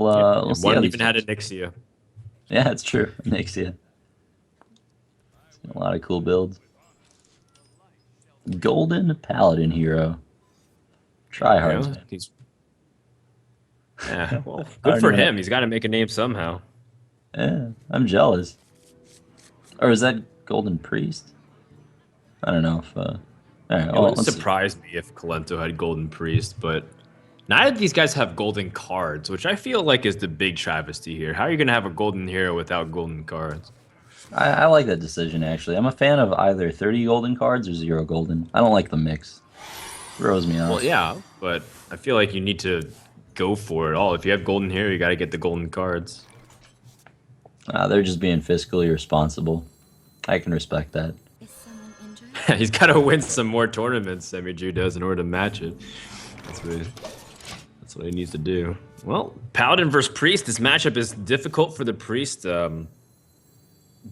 Yep. We'll And see how one these even had a change. Nixia. Yeah, it's true. Nixia. A lot of cool builds. Golden Paladin hero. You Tryhards, know, man. he's yeah. Well, I good don't for even have. him. He's got to make a name somehow. Yeah, I'm jealous. Or is that Golden Priest? I don't know if. All right, It well, wouldn't let's see. surprise me if Kolento had Golden Priest, but neither of these guys have golden cards, which I feel like is the big travesty here. How are you gonna have a golden hero without golden cards? I like that decision actually. I'm a fan of either 30 golden cards or 0 golden. I don't like the mix. Throws me Well, off. yeah, but I feel like you need to go for it all. If you have golden hero, you got to get the golden cards. They're just being fiscally responsible. I can respect that. Is someone injured? He's got to win some more tournaments. Semijew does in order to match it. That's what. That's what he needs to do. Well, Paladin versus Priest. This matchup is difficult for the Priest,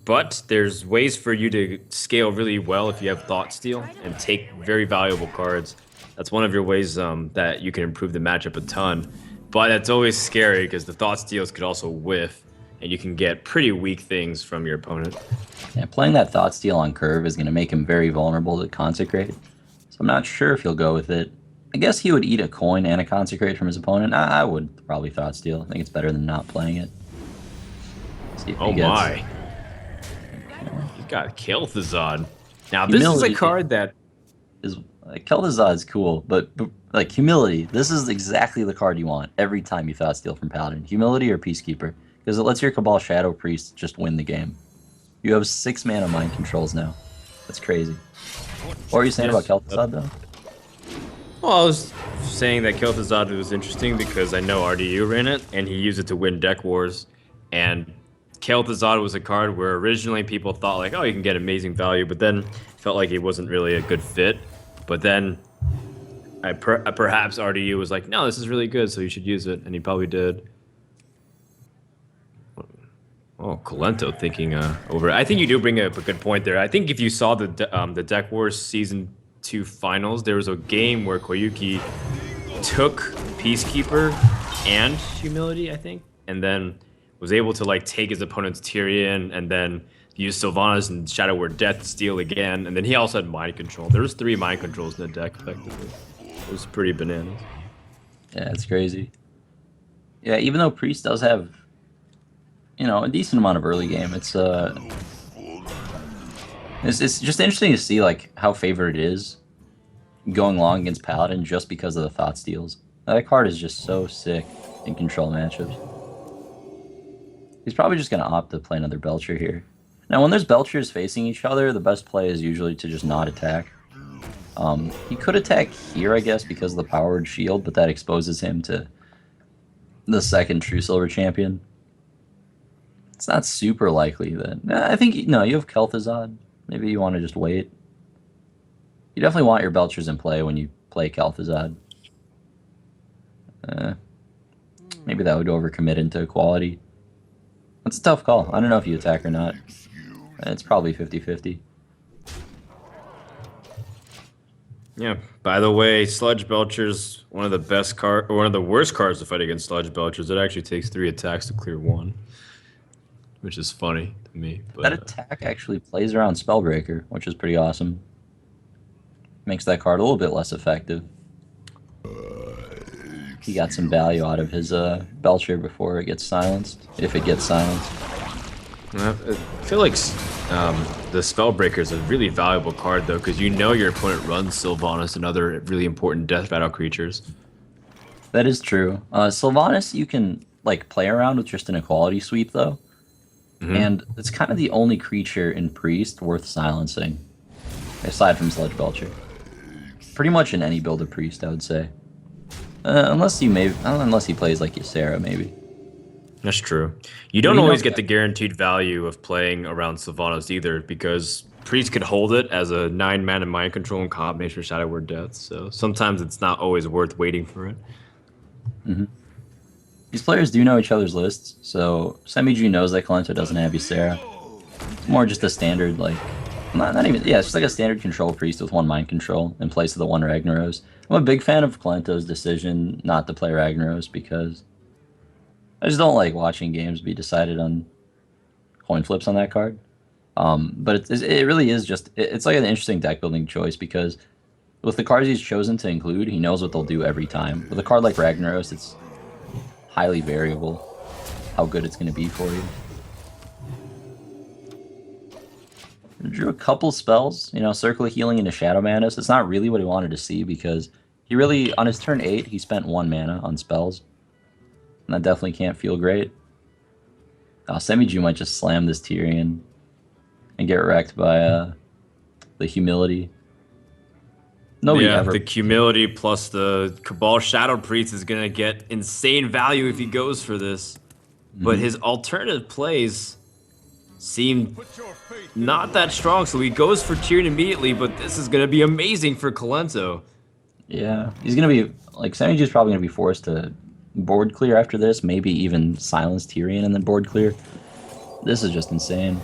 but there's ways for you to scale really well if you have Thought Steal and take very valuable cards. That's one of your ways that you can improve the matchup a ton. But it's always scary because the Thought Steals could also whiff, and you can get pretty weak things from your opponent. Yeah, playing that Thought Steal on curve is going to make him very vulnerable to Consecrate. So I'm not sure if he'll go with it. I guess he would eat a coin and a Consecrate from his opponent. I would probably Thought Steal. I think it's better than not playing it. See if Oh he gets my. You got Kel'Thuzad. Now, this is a Humility. card that Is like Kel'Thuzad's cool, but like Humility, this is exactly the card you want every time you Thought Steal from Paladin. Humility or Peacekeeper, because it lets your Cabal Shadow Priest just win the game. You have 6 mana mind controls now. That's crazy. What are you saying Yes. about Kel'Thuzad though? Well, I was saying that Kel'Thuzad was interesting because I know RDU ran it, and he used it to win deck wars. And Kel'Thuzad was a card where originally people thought like, oh, you can get amazing value, but then felt like it wasn't really a good fit. But then perhaps RDU was like, no, this is really good, so you should use it, and he probably did. Oh, Kolento thinking over. I think you do bring up a good point there. I think if you saw the Deck Wars Season 2 finals, there was a game where Koyuki took Peacekeeper and Humility, I think, and then was able to like take his opponent's Tyrion and then use Sylvanas and Shadow Word Death to steal again, and then he also had Mind Control. There was 3 Mind Controls in the deck, effectively. It was pretty bananas. Yeah, it's crazy. Yeah, even though Priest does have, a decent amount of early game, it's just interesting to see like how favored it is going long against Paladin just because of the Thought Steals. That card is just so sick in control matchups. He's probably just going to opt to play another Belcher here. Now, when there's Belchers facing each other, the best play is usually to just not attack. He could attack here, I guess, because of the Powered Shield, but that exposes him to the second True Silver Champion. It's not super likely that... I think, no, you have Kel'Thuzad. Maybe you want to just wait. You definitely want your Belchers in play when you play Kel'Thuzad. Maybe that would overcommit into equality. That's a tough call. I don't know if you attack or not. It's probably 50-50. Yeah. By the way, Sludge Belcher's one of the best card, or one of the worst cards to fight against Sludge Belchers. It actually takes 3 attacks to clear 1, which is funny to me. But That attack actually plays around Spellbreaker, which is pretty awesome. Makes that card a little bit less effective. He got some value out of his Belcher before it gets silenced, if it gets silenced. I feel like the Spellbreaker is a really valuable card, though, because you know your opponent runs Sylvanas and other really important death battle creatures. That is true. Sylvanas you can like play around with just an equality sweep, though. And it's kind of the only creature in Priest worth silencing, aside from Sludge Belcher. Pretty much in any build of Priest, I would say. Unless he plays like Ysera, maybe. That's true. You don't We know- always get the guaranteed value of playing around Sylvanas either, because Priest could hold it as a 9-mana mind control in combination with Shadow Word Death, so sometimes it's not always worth waiting for it. These players do know each other's lists, so Semijew knows that Kolento doesn't have Ysera. It's more just a standard, like... Not even... Yeah, it's just like a standard control Priest with 1 mind control in place of the 1 Ragnaros. I'm a big fan of Kolento's decision not to play Ragnaros because... I just don't like watching games be decided on coin flips on that card. But it really is just it's like an interesting deck building choice because with the cards he's chosen to include, he knows what they'll do every time. With a card like Ragnaros, it's highly variable how good it's going to be for you. Drew a couple spells, you know, Circle of Healing into Shadow Madness. It's not really what he wanted to see because he really, on his turn 8, he spent 1 mana on spells. And that definitely can't feel great. Semijew might just slam this Tyrion and get wrecked by the Humility. Nobody ever. The humility plus the Cabal Shadow Priest is gonna get insane value if he goes for this. But his alternative plays seem not that strong, so he goes for Tyrion immediately, but this is gonna be amazing for Kolento. Yeah, he's gonna be, like, Semijew's probably gonna be forced to board clear after this, maybe even silence Tyrion and then board clear. This is just insane.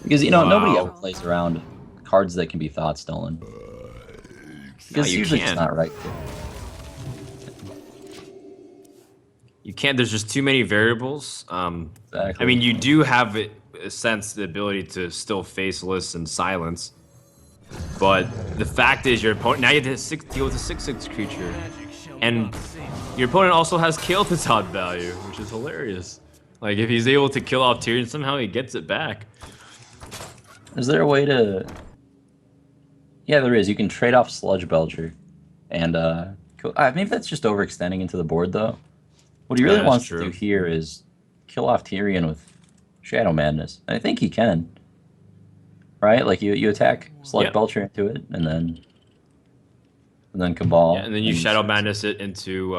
Because, you know, nobody ever plays around cards that can be thought stolen. Because it's usually just not right. You can't, there's just too many variables. Exactly. I mean, you do have, a sense, the ability to still faceless and silence. But the fact is, your opponent, now you have to deal with a 6/6 creature. And your opponent also has Kael'thasad value, which is hilarious. Like, if he's able to kill off Tyrion, somehow he gets it back. Is there a way to... Yeah, there is. You can trade off Sludge Belcher. And, maybe that's just overextending into the board, though. What he really wants to do here is kill off Tyrion with Shadow Madness. And I think he can. Right? Like, you attack Sludge Belcher into it, and then Cabal. Yeah, and then you Shadow Madness it into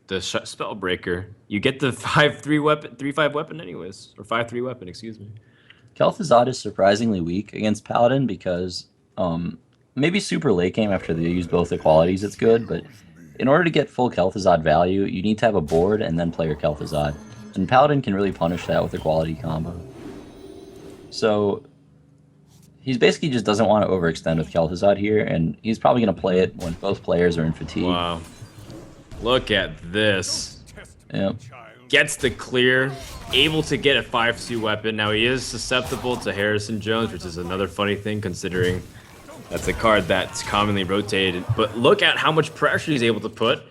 the Spellbreaker. You get the 5/3 weapon, 3/5 weapon anyways. Or 5/3 weapon, excuse me. Kael'thasad is surprisingly weak against Paladin because maybe super late game after they use both the qualities it's good, but in order to get full Kael'thasad value, you need to have a board and then play your Kael'thasad. And Paladin can really punish that with a quality combo. So he's basically just doesn't want to overextend with Kael'thasad here, and he's probably going to play it when both players are in fatigue. Wow. Look at this. Yep. Gets the clear, able to get a 5/2 weapon. Now he is susceptible to Harrison Jones, which is another funny thing considering that's a card that's commonly rotated. But look at how much pressure he's able to put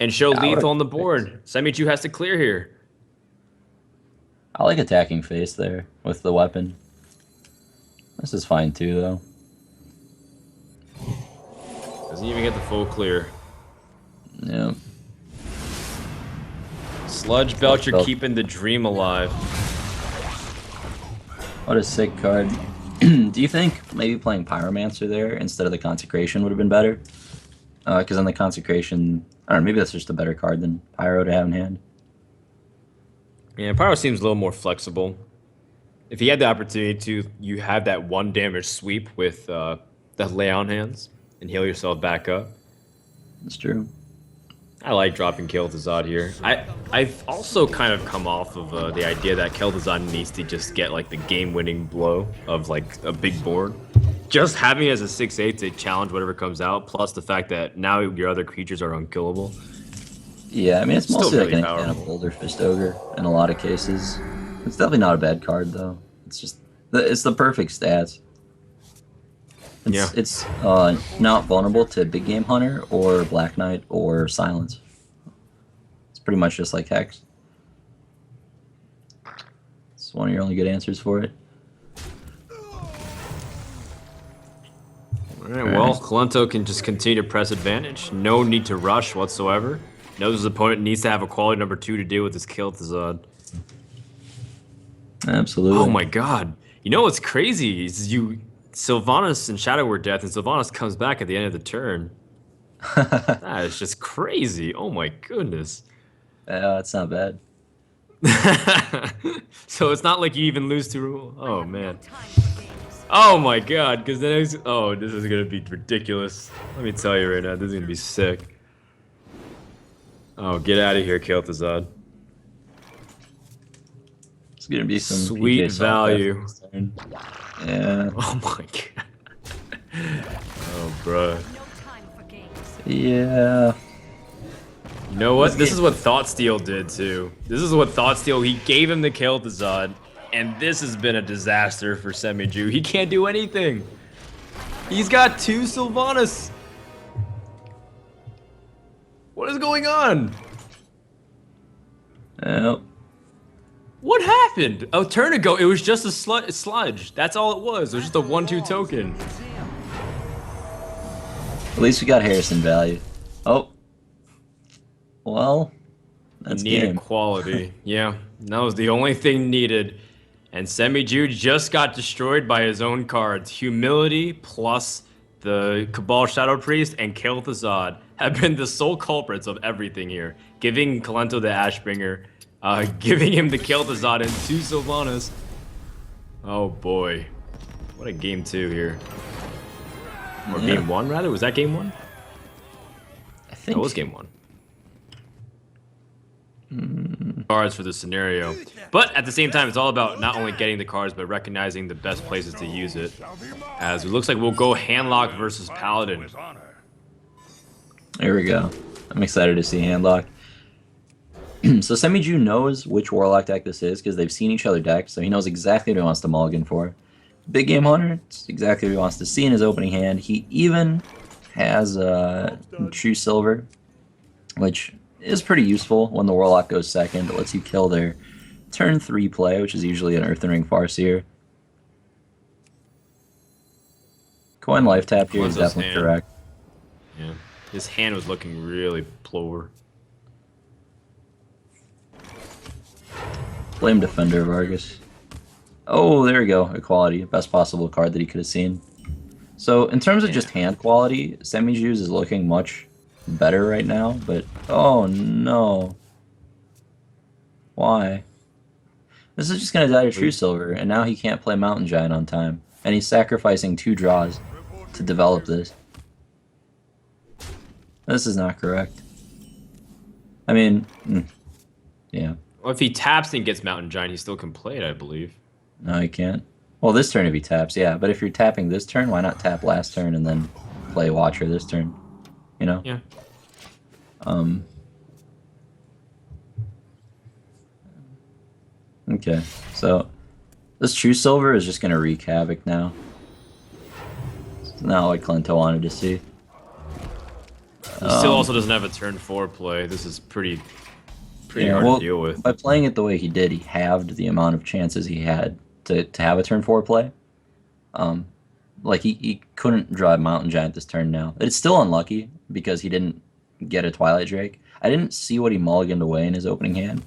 and show lethal on the board. Semijew has to clear here. I like attacking face there with the weapon. This is fine too, though. Doesn't even get the full clear. Yep. Sludge Belcher keeping the dream alive. What a sick card. Do you think maybe playing Pyromancer there instead of the Consecration would have been better? Because on the Consecration, I don't know, maybe that's just a better card than Pyro to have in hand. Yeah, Pyro seems a little more flexible. If he had the opportunity to, you have that 1 damage sweep with the lay on hands and heal yourself back up. That's true. I like dropping Kael'thasad here. I've also kind of come off of the idea that Kael'thasad needs to just get like the game-winning blow of like a big board. Just having it as a 6/8 to challenge whatever comes out, plus the fact that now your other creatures are unkillable. Yeah, I mean it's mostly really like an Boulder Fist Ogre in a lot of cases. It's definitely not a bad card though. It's just it's the perfect stats. It's not vulnerable to Big Game Hunter or Black Knight or Silence. It's pretty much just like Hex. It's one of your only good answers for it. Alright, well, Kolento can just continue to press advantage. No need to rush whatsoever. Knows his opponent needs to have a quality number 2 to deal with his Kael'thasad. Absolutely. Oh my god. You know what's crazy is Sylvanas and Shadow Word Death, and Sylvanas comes back at the end of the turn. That is just crazy. Oh my goodness. Yeah, it's not bad. So it's not like you even lose to... Oh man. Oh my god, because then this is gonna be ridiculous. Let me tell you right now, this is gonna be sick. Oh, get out of here, Kael'thasad. It's gonna be some sweet value. Yeah. Oh my god. Oh, bro. Yeah. You know what? This is what Thoughtsteal did too. This is what Thoughtsteal, he gave him the Kel'Thuzad, and this has been a disaster for Semijew. He can't do anything. He's got 2 Sylvanas. What is going on? Yep. What happened? A turn ago, it was just a sludge. That's all it was. It was just a 1/2 token. At least we got Harrison value. Oh. Well, that's Needed game. quality. Yeah, that was the only thing needed. And Semijew just got destroyed by his own cards. Humility plus the Cabal Shadow Priest and Kel'Thuzad have been the sole culprits of everything here. Giving Kolento the Ashbringer, giving him the Kel'Thuzad and 2 Sylvanas. Oh boy. What a game 2 here. Or Yeah. game 1 rather? Was that game 1? I think That was game 1. Cards for the scenario. But at the same time, it's all about not only getting the cards, but recognizing the best places to use it. As it looks like we'll go Handlock versus Paladin. Here we go. I'm excited to see Handlock. So Semijew knows which Warlock deck this is because they've seen each other decks, so he knows exactly what he wants to mulligan for. Big Game Hunter, it's exactly what he wants to see in his opening hand. He even has True Silver, which is pretty useful when the Warlock goes second. It lets you kill their turn 3 play, which is usually an Earthen Ring Farseer. Coin life tap here is Colin's definitely hand. correct. Yeah. His hand was looking really poor. Flame Defender Vargas. Oh, there we go. Equality. Best possible card that he could have seen. So, in terms of just hand quality, Semijew's is looking much better right now, but oh no. Why? This is just going to die to True Silver, and now he can't play Mountain Giant on time. And he's sacrificing 2 draws to develop this. This is not correct. I mean, yeah. Well, if he taps and gets Mountain Giant, he still can play it, I believe. No, he can't. Well, this turn if he taps, yeah. But if you're tapping this turn, why not tap last turn and then play Watcher this turn? You know? Yeah. Okay, so this True Silver is just gonna wreak havoc now. It's not what Kolento wanted to see. He still also doesn't have a turn 4 play. This is pretty hard well, to deal with. by playing it the way he did, he halved the amount of chances he had to have a turn 4 play. Like he couldn't drive Mountain Giant this turn now. It's still unlucky because he didn't get a Twilight Drake. I didn't see what he mulliganed away in his opening hand.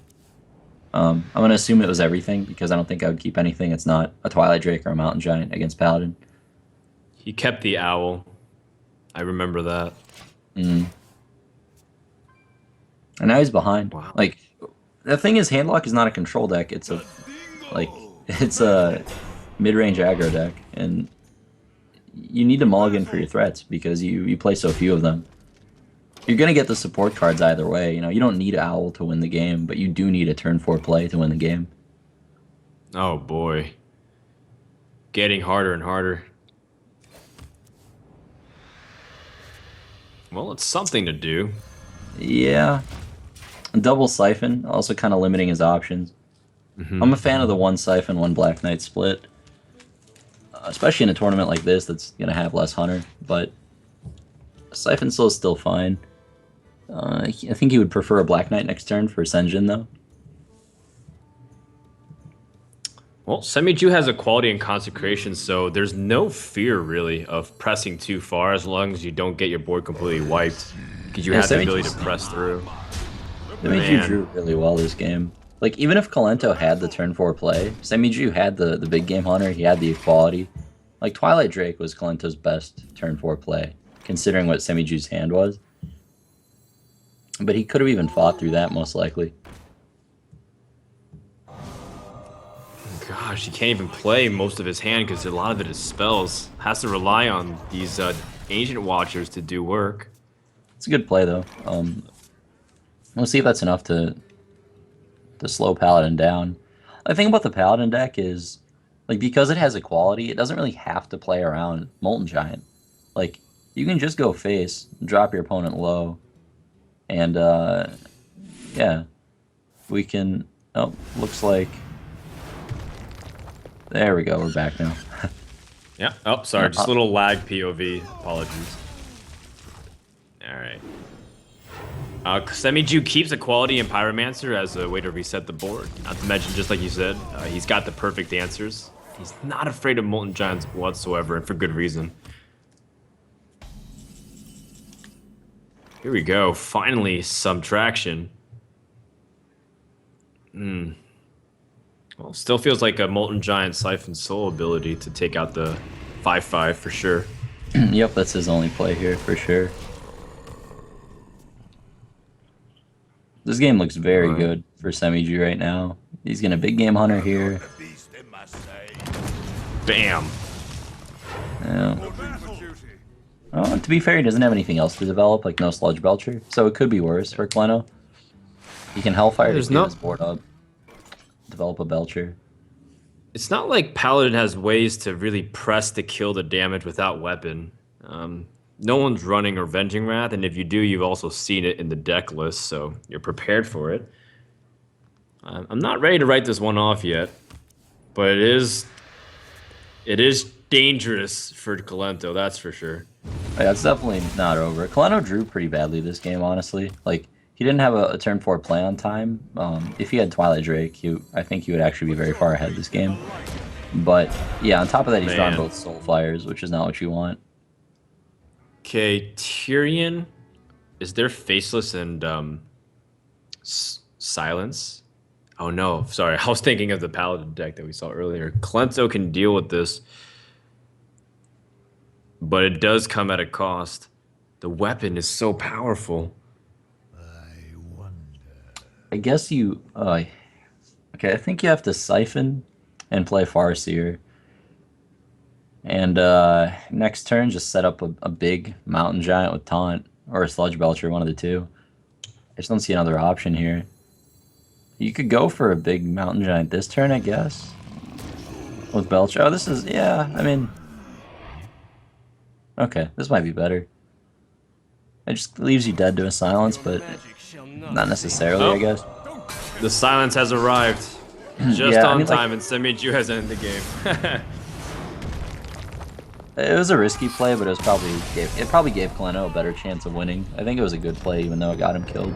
I'm going to assume it was everything because I don't think I would keep anything. It's not a Twilight Drake or a Mountain Giant against Paladin. He kept the Owl. I remember that. And now he's behind. Wow. Like, the thing is, Handlock is not a control deck. It's a mid-range aggro deck, and you need to mulligan for your threats because you play so few of them. You're gonna get the support cards either way. You know, you don't need Owl to win the game, but you do need a turn 4 play to win the game. Oh boy. Getting harder and harder. Well, it's something to do. Yeah. Double Siphon, also kind of limiting his options. I'm a fan of the 1 Siphon, 1 Black Knight split. Especially in a tournament like this that's going to have less Hunter, but Siphon still is still fine. I think he would prefer a Black Knight next turn for Senjin, though. Well, Semijew has a quality and consecration, so there's no fear really of pressing too far as long as you don't get your board completely wiped. Because you have the ability to press through. Semijew drew really well this game. Like, even if Kolento had the turn 4 play, Semijew had the big game hunter, he had the equality. Like, Twilight Drake was Kolento's best turn 4 play, considering what Semijew's hand was. But he could have even fought through that, most likely. Gosh, he can't even play most of his hand because a lot of it is spells. Has to rely on these Ancient Watchers to do work. It's a good play, though. We'll see if that's enough to slow Paladin down. The thing about the Paladin deck is, like, because it has equality, it doesn't really have to play around Molten Giant. Like, you can just go face, drop your opponent low, And yeah, we can. Oh, looks like. There we go. We're back now. Yeah. Oh, sorry. Just a little lag POV. Apologies. All right. Semijew keeps Equality and Pyromancer as a way to reset the board. Not to mention, just like you said, he's got the perfect answers. He's not afraid of Molten Giants whatsoever, and for good reason. Here we go. Finally, some traction. Well, still feels like a Molten Giant Siphon Soul ability to take out the 5/5 for sure. Yep, that's his only play here for sure. This game looks very good for Semijew right now. He's gonna big game hunter here. Bam. Yeah. Oh, to be fair, he doesn't have anything else to develop, like no Sludge Belcher, so it could be worse for Kolento. He can Hellfire to get his board up, develop a Belcher. It's not like Paladin has ways to really press to kill the damage without weapon. No one's running or Venging Wrath, and if you do, you've also seen it in the deck list, so you're prepared for it. I'm not ready to write this one off yet, but it is dangerous for Kolento, that's for sure. Yeah, it's definitely not over. Kolento drew pretty badly this game, honestly. Like, he didn't have a turn 4 play on time. If he had Twilight Drake, I think he would actually be very far ahead this game. But, yeah, on top of that, he's drawn both Soul Fires, which is not what you want. Okay, Tyrion, is there Faceless and Silence? Oh no, sorry, I was thinking of the Paladin deck that we saw earlier. Kolento can deal with this, but it does come at a cost. The weapon is so powerful. I guess you... okay, I think you have to Siphon and play Farseer. And next turn, just set up a big Mountain Giant with Taunt, or a Sludge Belcher, one of the two. I just don't see another option here. You could go for a big Mountain Giant this turn, I guess. With Belcher. Oh, this is, yeah, I mean... Okay, this might be better. It just leaves you dead to a Silence, but not necessarily, I guess. The Silence has arrived. Just on time, and Semijew has ended the game. It was a risky play, but it probably gave Kolento a better chance of winning. I think it was a good play, even though it got him killed.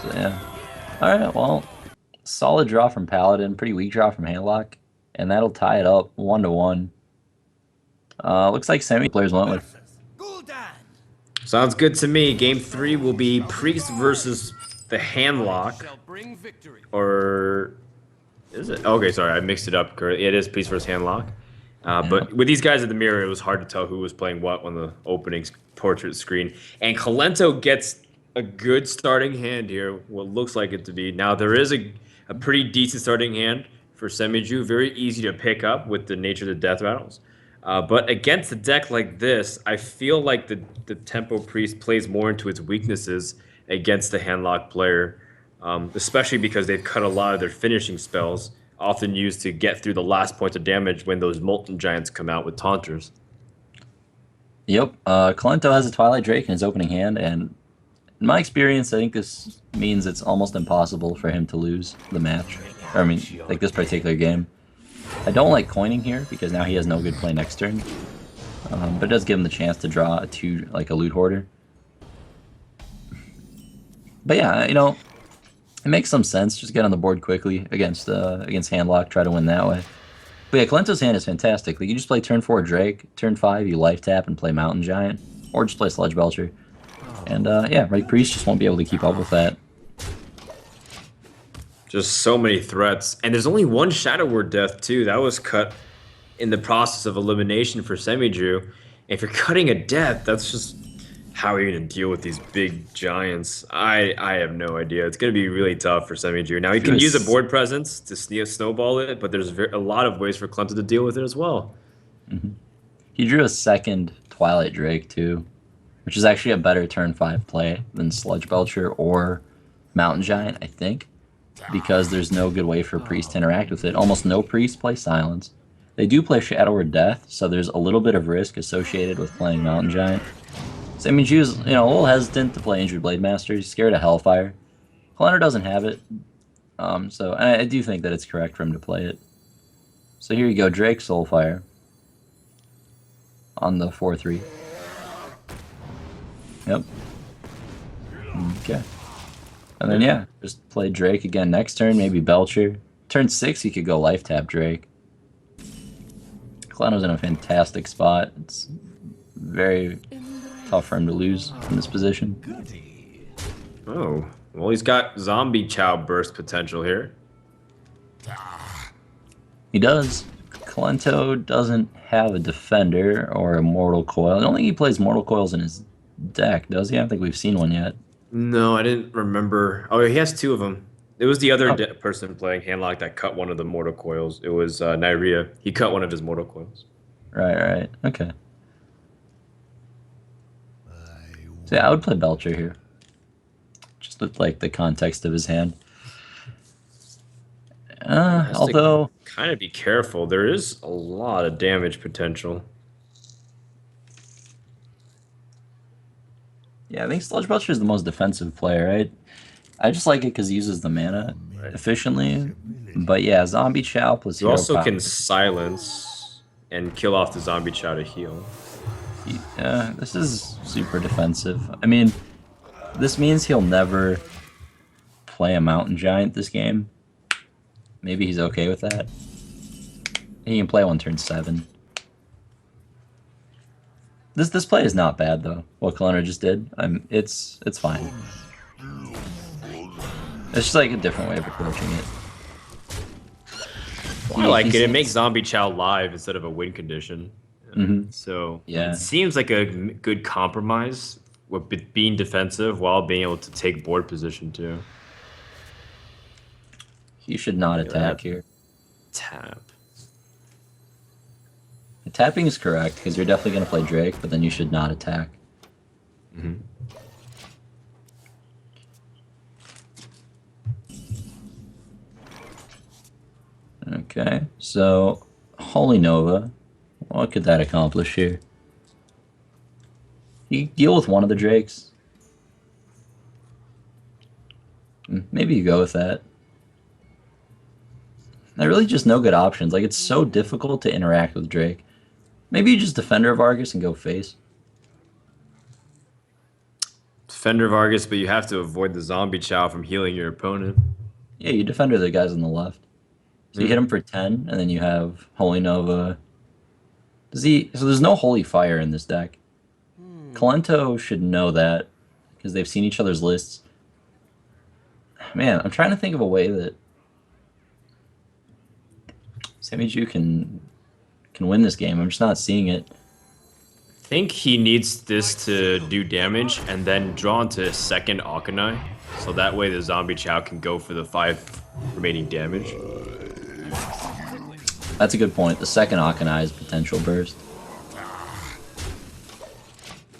So yeah. All right, well, solid draw from Paladin, pretty weak draw from Handlock, and that'll tie it up 1-1. Looks like Semi players went with. Sounds good to me. Game 3 will be Priest versus the Handlock. Or is it? Okay, sorry, I mixed it up. It is Priest versus Handlock. But with these guys at the mirror, it was hard to tell who was playing what on the opening portrait screen. And Kolento gets a good starting hand here, what looks like it to be. Now, there is a pretty decent starting hand for Semijew. Very easy to pick up with the nature of the death rattles. But against a deck like this, I feel like the Tempo Priest plays more into its weaknesses against the Handlock player, especially because they've cut a lot of their finishing spells, often used to get through the last points of damage when those Molten Giants come out with Taunters. Yep, Kolento has a Twilight Drake in his opening hand, and in my experience, I think this means it's almost impossible for him to lose the match. Or, I mean, like this particular game. I don't like coining here, because now he has no good play next turn. But it does give him the chance to draw a Loot Hoarder. But yeah, you know, it makes some sense. Just get on the board quickly against Handlock, try to win that way. But yeah, Kolento's hand is fantastic. Like, you just play turn 4 Drake, turn 5 you life tap and play Mountain Giant, or just play Sludge Belcher. And yeah, right, Priest just won't be able to keep up with that. Just so many threats. And there's only one Shadow Word Death, too. That was cut in the process of elimination for Semijew. If you're cutting a death, that's just how are you going to deal with these big giants? I have no idea. It's going to be really tough for Semijew. Now, he can use a board presence to snowball it, but there's a lot of ways for Kolento to deal with it as well. He drew a second Twilight Drake, too, which is actually a better turn 5 play than Sludge Belcher or Mountain Giant, I think, because there's no good way for Priest to interact with it. Almost no Priest play Silence. They do play Shadow Word Death, so there's a little bit of risk associated with playing Mountain Giant. Semijew's, you know, a little hesitant to play Injured Blade Master. He's scared of Hellfire. Kolento doesn't have it, so I do think that it's correct for him to play it. So here you go, Drake Soulfire on the 4-3. Yep. Okay. And then yeah, just play Drake again next turn, maybe Belcher. Turn 6, you could go Life Tap Drake. Kolento's in a fantastic spot. It's very tough for him to lose in this position. Oh, well, he's got Zombie Chow burst potential here. He does. Kolento doesn't have a Defender or a Mortal Coil. I don't think he plays Mortal Coils in his deck, does he? I don't think we've seen one yet. No, I didn't remember. Oh, he has 2 of them. It was the other Oh. person playing Handlock that cut one of the Mortal Coils. It was Nyria. He cut one of his Mortal Coils. Right. Okay. So yeah, I would play Belcher here. Just with like the context of his hand. Although kind of be careful. There is a lot of damage potential. yeah, I think Sludge Belcher is the most defensive player, right? I just like it because he uses the mana efficiently. But yeah, Zombie Chow plus You Hero also Power. can silence and kill off the Zombie Chow to heal. Yeah, this is super defensive. I mean, this means he'll never play a Mountain Giant this game. Maybe he's okay with that. He can play one turn 7. This play is not bad though. What Kolento just did, it's fine. It's just like a different way of approaching it. Well, I like it. It makes Zombie Chow live instead of a win condition. So Yeah. it seems like a good compromise with being defensive while being able to take board position too. He should not attack here. Tap. Tapping is correct because you're definitely going to play Drake, but then you should not attack. Okay, so Holy Nova. What could that accomplish here? You deal with one of the Drakes. Maybe you go with that. There are really just no good options. Like, it's so difficult to interact with Drake. Maybe you just Defender of Argus and go face. Defender of Argus, but you have to avoid the Zombie Chow from healing your opponent. Yeah, you Defender the guys on the left. So you hit him for 10, and then you have Holy Nova. So there's no Holy Fire in this deck. Kolento should know that, because they've seen each other's lists. Man, I'm trying to think of a way that Semijew can win this game. I'm just not seeing it. I think he needs this to do damage and then draw into a second Akanai, so that way the Zombie Chow can go for the 5 remaining damage. That's a good point. The second Akanai is potential burst.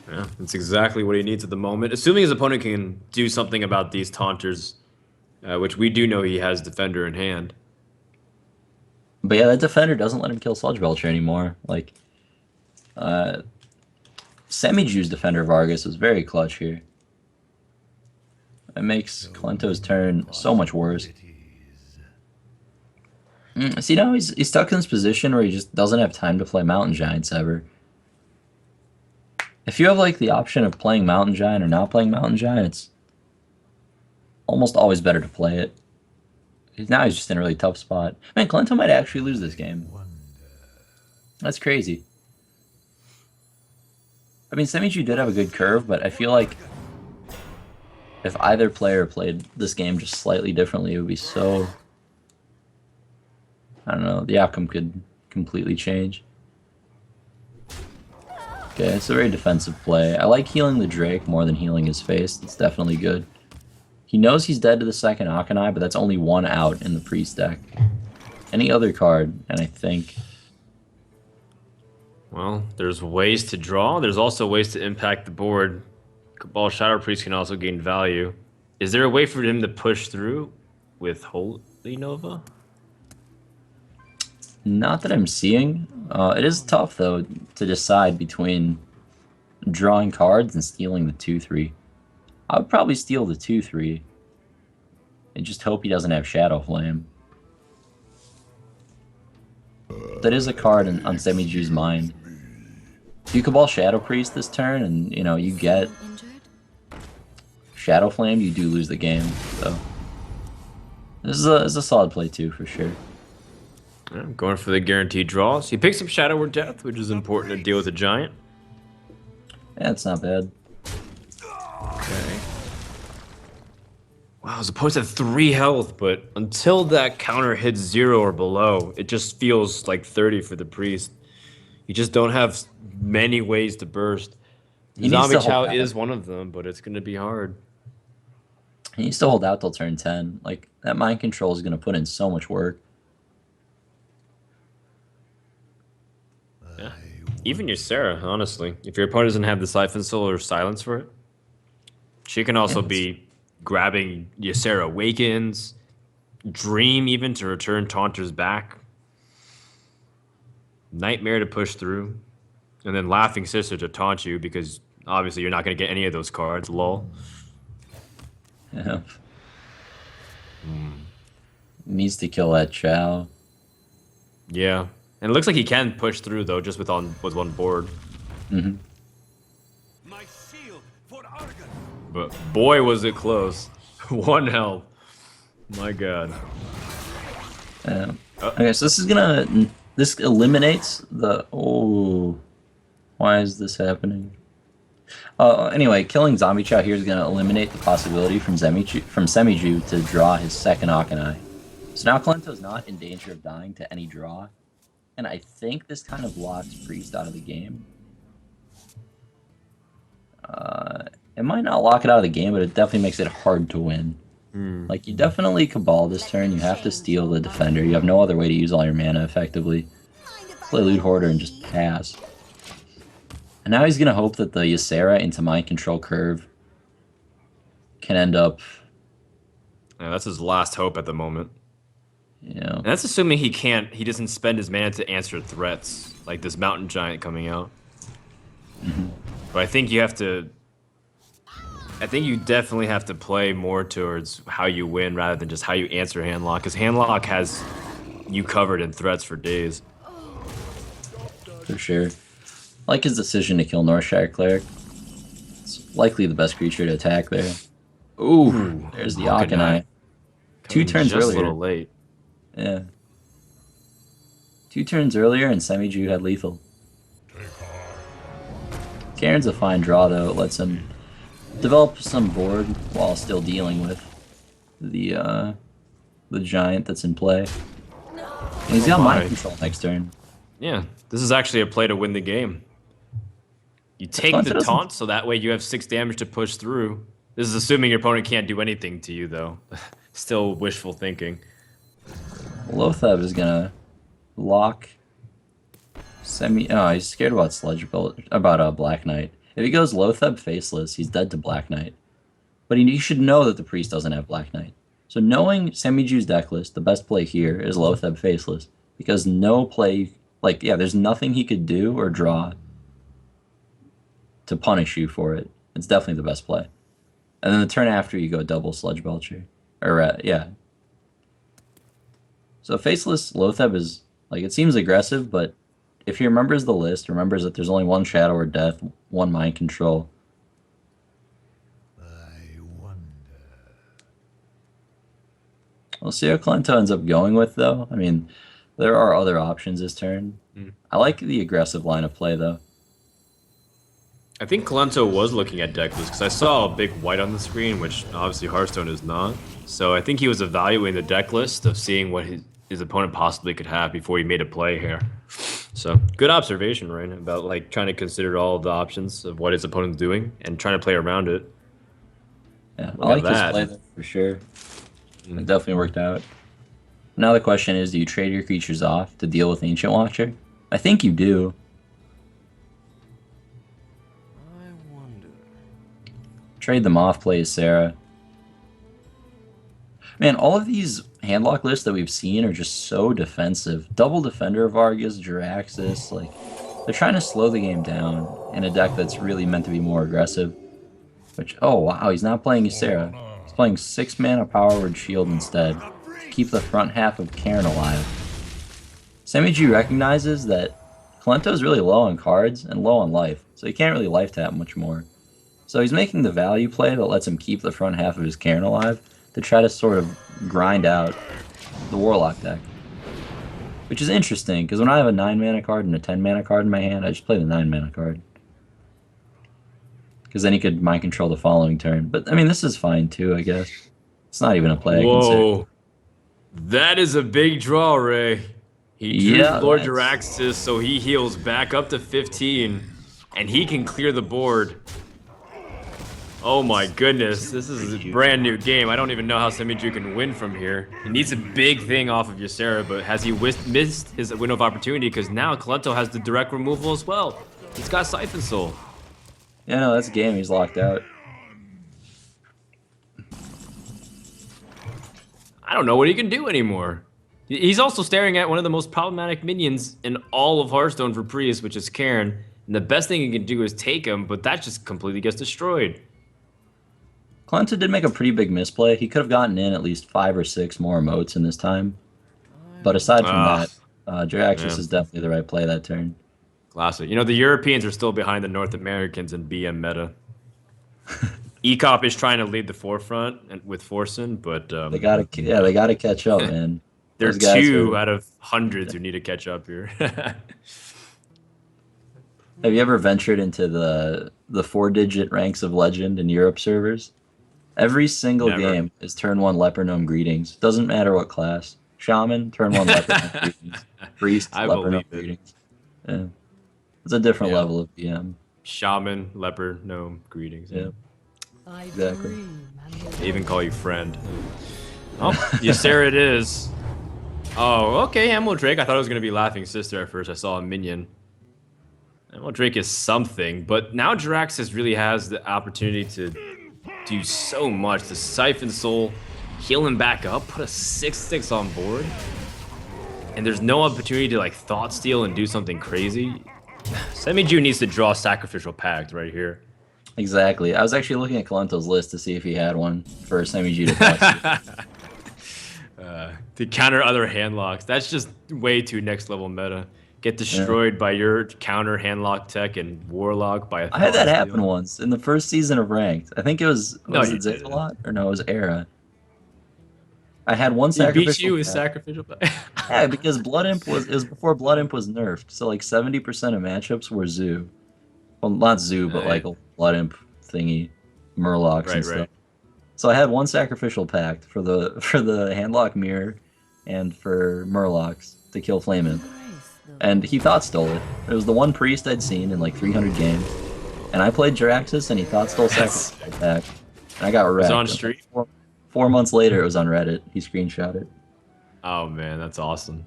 Yeah, that's exactly what he needs at the moment. Assuming his opponent can do something about these taunters, which we do know he has Defender in hand. But yeah, that Defender doesn't let him kill Sludge Belcher anymore. Like, Semijew's Defender of Argus is very clutch here. It makes Kolento's turn so much worse. See, now he's stuck in this position where he just doesn't have time to play Mountain Giants ever. If you have like the option of playing Mountain Giant or not playing Mountain Giant, it's almost always better to play it. Now he's just in a really tough spot. Man, Kolento might actually lose this game. That's crazy. I mean, Semijew did have a good curve, but I feel like if either player played this game just slightly differently, it would be so... I don't know, the outcome could completely change. Okay, it's a very defensive play. I like healing the Drake more than healing his face. It's definitely good. He knows he's dead to the second Akanai, but that's only one out in the Priest deck. Any other card, and I think... Well, there's ways to draw. There's also ways to impact the board. Cabal Shadow Priest can also gain value. Is there a way for him to push through with Holy Nova? Not that I'm seeing. It is tough, though, to decide between drawing cards and stealing the 2/3. I would probably steal the 2/3 and just hope he doesn't have Shadow Flame. That is a card on Semijew's mind. If you Cabal Shadow Priest this turn and, you know, you get Shadow Flame, you do lose the game. So this is a solid play too, for sure. Yeah, going for the guaranteed draws. He picks up Shadow or Death, which is important to deal with a giant. Yeah, it's not bad. Okay. Wow, his opponent's at 3 health, but until that counter hits 0 or below, it just feels like 30 for the priest. You just don't have many ways to burst. He needs Zombie to hold Chow out. is one of them, but it's going to be hard. He needs to hold out till turn 10. Like, that mind control is going to put in so much work. Yeah. Even Ysera, honestly. If your opponent doesn't have the Siphon Soul or Silence for it, she can also be grabbing Ysera Awakens, Dream even to return Taunters back, Nightmare to push through, and then Laughing Sister to taunt you because obviously you're not going to get any of those cards, lol. Yeah. Needs to kill that Chow. Yeah. And it looks like he can push through though, just with one board. Mm-hmm. My shield for Argon. But boy was it close. 1 health. My god. Okay, so this eliminates the, oh, why is this happening? Anyway, killing Zombie Chow here is going to eliminate the possibility from Semijew to draw his second Akanai. So now Kolento's not in danger of dying to any draw, and I think this kind of locks Priest out of the game. It might not lock it out of the game, but it definitely makes it hard to win. Like, you definitely Cabal this turn, you have to steal the Defender, you have no other way to use all your mana effectively. Play Loot Hoarder and just pass. And now he's going to hope that the Ysera into Mind Control curve can end up... Yeah, that's his last hope at the moment. You know, And that's assuming he doesn't spend his mana to answer threats, like this Mountain Giant coming out. But I think you definitely have to play more towards how you win rather than just how you answer Handlock, because Handlock has you covered in threats for days. for sure. I like his decision to kill Northshire Cleric. It's likely the best creature to attack there. Ooh, there's the Akanai. 2 turns just earlier. a little late. Yeah. 2 turns earlier and Semijew had lethal. Karen's a fine draw though. It lets him develop some board while still dealing with the giant that's in play. And he's got mind control next turn. Yeah, this is actually a play to win the game. You take the taunt, so that way you have 6 damage to push through. This is assuming your opponent can't do anything to you, though. Still wishful thinking. Lothab is gonna lock Oh, he's scared about Black Knight. If he goes Lothab Faceless, he's dead to Black Knight. But he should know that the Priest doesn't have Black Knight. So knowing Semijew's deck list, the best play here is Lothab Faceless. Because no play, like, yeah, there's nothing he could do or draw to punish you for it. It's definitely the best play. And then the turn after, you go double Sludge Belcher. Or, yeah. So Faceless Lothab is, like, it seems aggressive, but if he remembers the list, remembers that there's only 1 Shadow or Death, 1 Mind Control. I wonder. We'll see how Kolento ends up going with, though. I mean, there are other options this turn. I like the aggressive line of play, though. I think Kolento was looking at deck list because I saw a big white on the screen, which obviously Hearthstone is not. So I think he was evaluating the deck list of seeing what his opponent possibly could have before he made a play here. So good observation, right? About like trying to consider all of the options of what his opponent's doing and trying to play around it. Yeah, Look I at like his that. play, though, for sure. It definitely worked out. Now the question is, do you trade your creatures off to deal with Ancient Watcher? I think you do. I wonder. Trade them off, play Sarah. Man, all of these handlock lists that we've seen are just so defensive. Double Defender of Argus, Jiraxis, like, They're trying to slow the game down in a deck that's really meant to be more aggressive. Which, oh wow, he's not playing Ysera. He's playing 6 mana Power Word Shield instead to keep the front half of Cairn alive. Semijew recognizes that Kolento is really low on cards and low on life, so he can't really life tap much more. So he's making the value play that lets him keep the front half of his Cairn alive to try to sort of grind out the Warlock deck. Which is interesting, because when I have a 9 mana card and a 10 mana card in my hand, I just play the 9 mana card. Because then he could mind control the following turn. But, I mean, this is fine too, I guess. It's not even a play I consider. Whoa. That is a big draw, Ray. He drew Yeah, Lord that's- Jaraxxus, so he heals back up to 15, and he can clear the board. Oh my goodness, this is a brand new game. I don't even know how Semijew can win from here. He needs a big thing off of Ysera, but has he missed his window of opportunity? Because now Kolento has the direct removal as well. He's got Siphon Soul. Yeah, no, that's a game. He's locked out. I don't know what he can do anymore. He's also staring at one of the most problematic minions in all of Hearthstone for Priest, which is Cairn. And the best thing he can do is take him, but that just completely gets destroyed. Kolento did make a pretty big misplay. He could have gotten in at least 5 or 6 more emotes in this time. But aside from that, Jaraxxus yeah. is definitely the right play that turn. Classic. You know, the Europeans are still behind the North Americans in BM meta. ECOP is trying to lead the forefront with Forsen, but They gotta catch up, man. there are Those guys 2 are- out of hundreds who need to catch up here. Have you ever ventured into the 4-digit ranks of Legend in Europe servers? Every single Never. game is turn 1 Leper Gnome Greetings. Doesn't matter what class. Shaman, turn 1 Leper Gnome Greetings. Priest, I Leper Gnome believe it. Greetings. Yeah. It's a different Yeah. level of BM. Shaman, leper, gnome, greetings. Yeah. Exactly. They even call you friend. Oh, Ysera it is. Oh, okay, Ammo Drake. I thought it was going to be Laughing Sister at first. I saw a minion. Ammo Drake is something, but now Jaraxxus really has the opportunity to do so much. The Siphon Soul, heal him back up, put a 6/6 on board. And there's no opportunity to like Thought Steal and do something crazy. Semijew needs to draw Sacrificial Pact right here. Exactly. I was actually looking at Kolento's list to see if he had one for Semijew to toss. To counter other handlocks. That's just way too next level meta. Get destroyed by your counter handlock tech and Warlock by a I had that Thought happen Steal. once in the first season of Ranked. I think it was No, was you it didn't. Zixalot? Or no, it was Era. I had one He sacrificial beat you with pact. Sacrificial Pact. Yeah, because Blood Imp was before Blood Imp was nerfed, so like 70% of matchups were Zoo. Well, not Zoo, but like a Blood Imp thingy, Murlocs Right, and stuff. right. So I had one sacrificial pact for the handlock mirror, and for Murlocs to kill Flame Imp. And he thought stole it. It was the one priest I'd seen in like 300 games, and I played Jaraxxus, and he thought stole sacrificial pact, and I got wrecked. on stream? 4 months later, it was on Reddit. He screenshot it. Oh man, that's awesome.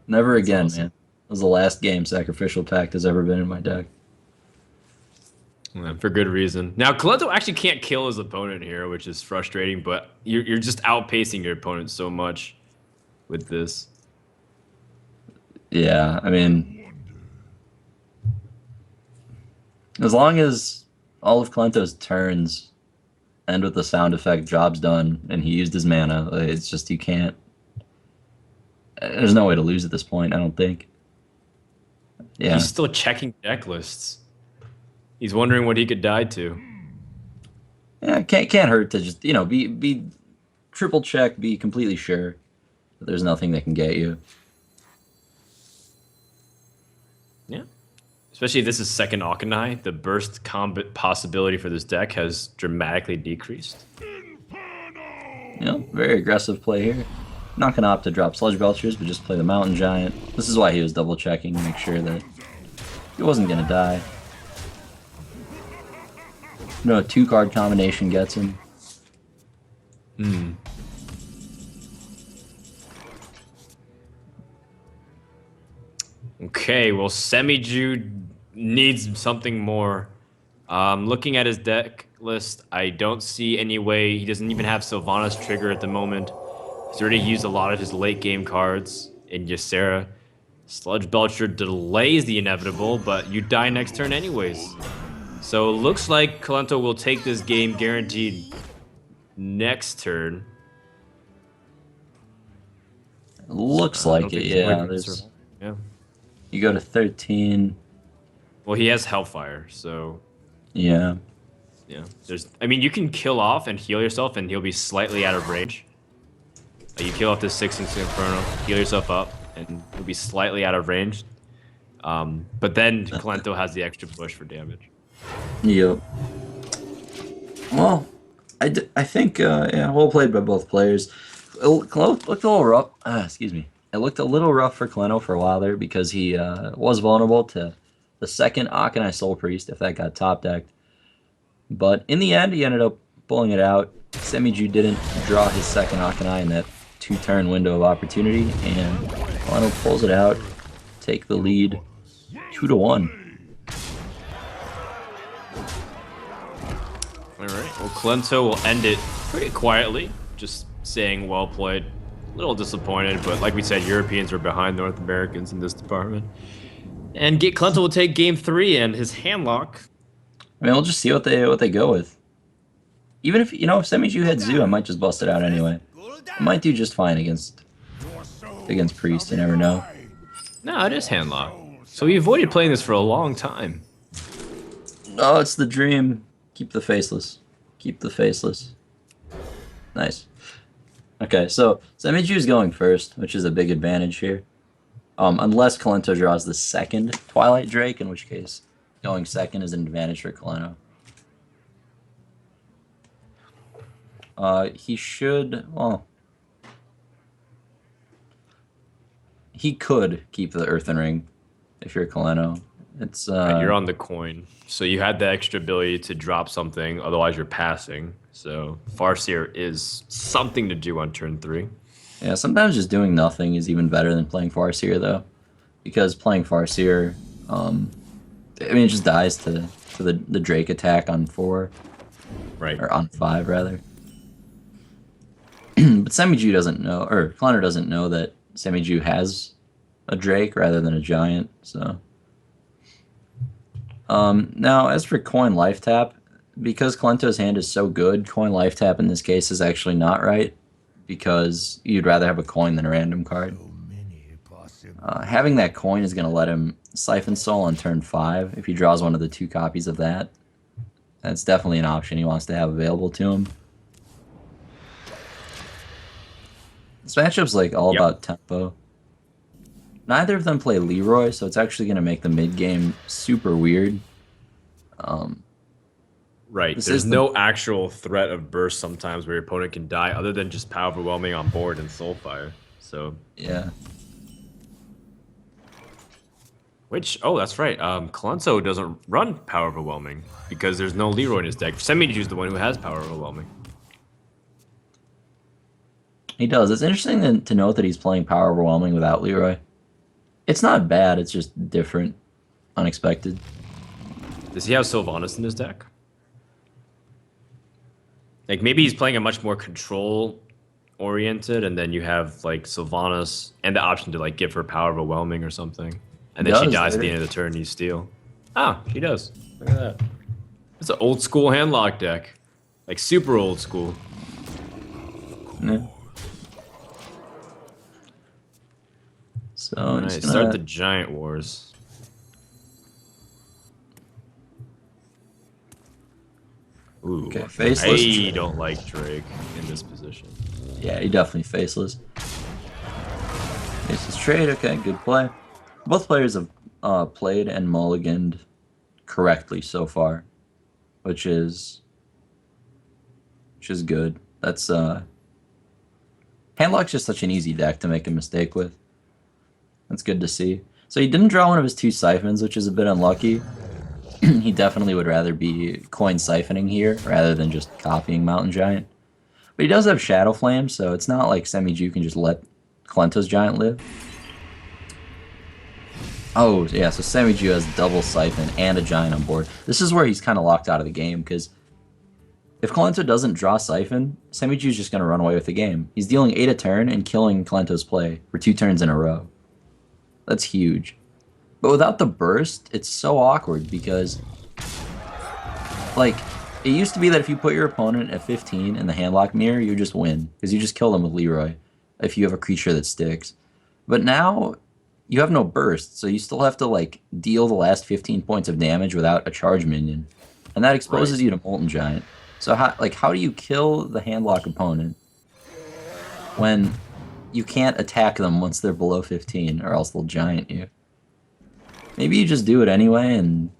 Never again, awesome. man. It was the last game Sacrificial Pact has ever been in my deck. Yeah, for good reason. Now, Kolento actually can't kill his opponent here, which is frustrating, but you're just outpacing your opponent so much with this. Yeah, I mean, as long as all of Kolento's turns end with the sound effect "job's done" and he used his mana, it's just you can't. There's no way to lose at this point, I don't think. Yeah, He's still checking deck lists. He's wondering what he could die to. yeah, can't hurt to just be triple check, be completely sure that there's nothing that can get you. Yeah. Especially if this is second Auchenai, the burst combat possibility for this deck has dramatically decreased. Very aggressive play here. Not gonna opt to drop Sludge Belchers, but just play the Mountain Giant. This is why he was double checking to make sure that he wasn't gonna die. A 2-card combination gets him. Okay, well, Semijew needs something more. Looking at his deck list, I don't see any way. He doesn't even have Sylvanas trigger at the moment. He's already used a lot of his late game cards in Ysera. Sludge Belcher delays the inevitable, but you die next turn anyways. So it looks like Kolento will take this game guaranteed next turn. Looks I like don't it, think he's yeah. going to There's, survive. Yeah. you go to 13. Well, he has Hellfire, so Yeah. yeah. I mean, you can kill off and heal yourself, and he'll be slightly out of range. You kill off this 6-inch Inferno, heal yourself up, and he'll be slightly out of range. But then Kolento has the extra push for damage. Yep. Well, I think, yeah, well played by both players. It looked a little rough. Excuse me. It looked a little rough for Kolento for a while there because he was vulnerable to the second Akanai Soul Priest if that got top decked. But in the end, he ended up pulling it out. Semijew didn't draw his second Akanai in that 2-turn window of opportunity, and Kolento pulls it out, take the lead 2-1. All right. Well, Kolento will end it pretty quietly, just saying well played. A little disappointed, but like we said, Europeans are behind North Americans in this department. And Kolento will take game 3 and his handlock. I mean, we'll just see what they go with. Even if, if Semijew had Zoo, I might just bust it out anyway. It might do just fine against Priest, you never know. No, it is handlock. So he avoided playing this for a long time. Oh, it's the dream. Keep the faceless. Keep the faceless. Nice. Okay, so Semijew is going first, which is a big advantage here. Unless Kolento draws the second Twilight Drake, in which case going second is an advantage for Kolento. He should, well, he could keep the Earthen Ring if you're Kolento. It's You're on the coin, so you had the extra ability to drop something. Otherwise, you're passing. So Farseer is something to do on turn 3. Yeah, sometimes just doing nothing is even better than playing Farseer, though, because playing Farseer, I mean, it just dies to the Drake attack on 4, Right. or on 5 rather. But Semijew doesn't know, or Kolento doesn't know that Semijew has a Drake rather than a Giant, so. Now, as for coin life tap, because Kolento's hand is so good, coin life tap in this case is actually not right, because you'd rather have a coin than a random card. Having that coin is going to let him Siphon Soul on turn 5 if he draws one of the 2 copies of that. That's definitely an option he wants to have available to him. This matchup's like all about tempo. Neither of them play Leroy, so it's actually going to make the mid game super weird. Right. There's no actual threat of burst sometimes where your opponent can die, other than just power overwhelming on board and Soulfire. So yeah. Which, oh, that's right. Kolento doesn't run power overwhelming because there's no Leroy in his deck. Semijew's the one who has power overwhelming. He does. It's interesting to note that he's playing power overwhelming without Leroy. It's not bad. It's just different, unexpected. Does he have Sylvanas in his deck? Like maybe he's playing a much more control oriented, and then you have like Sylvanas and the option to like give her power overwhelming or something, and then she dies at the end of the turn and you steal. Ah, she does. Look at that. It's an old school handlock deck, like super old school. Yeah. So Nice. Start the Giant Wars. Ooh, okay, faceless. I don't like Drake in this position. Yeah, he definitely faceless. Faceless trade. Okay, good play. Both players have played and mulliganed correctly so far, which is good. That's Handlock's just such an easy deck to make a mistake with. That's good to see. So he didn't draw one of his 2 siphons, which is a bit unlucky. He definitely would rather be coin siphoning here rather than just copying Mountain Giant. But he does have Shadow Flame, so it's not like Semijew can just let Kolento's Giant live. Oh, yeah, so Semijew has double Siphon and a Giant on board. This is where he's kind of locked out of the game, because if Kolento doesn't draw Siphon, Semijew's just going to run away with the game. He's dealing 8 a turn and killing Kolento's play for 2 turns in a row. That's huge. But without the burst, it's so awkward because, like, it used to be that if you put your opponent at 15 in the handlock mirror, you just win because you just kill them with Leroy if you have a creature that sticks. But now you have no burst, so you still have to like deal the last 15 points of damage without a charge minion, and that exposes Right. you to Molten Giant. So how do you kill the handlock opponent when you can't attack them once they're below 15, or else they'll giant you? Maybe you just do it anyway and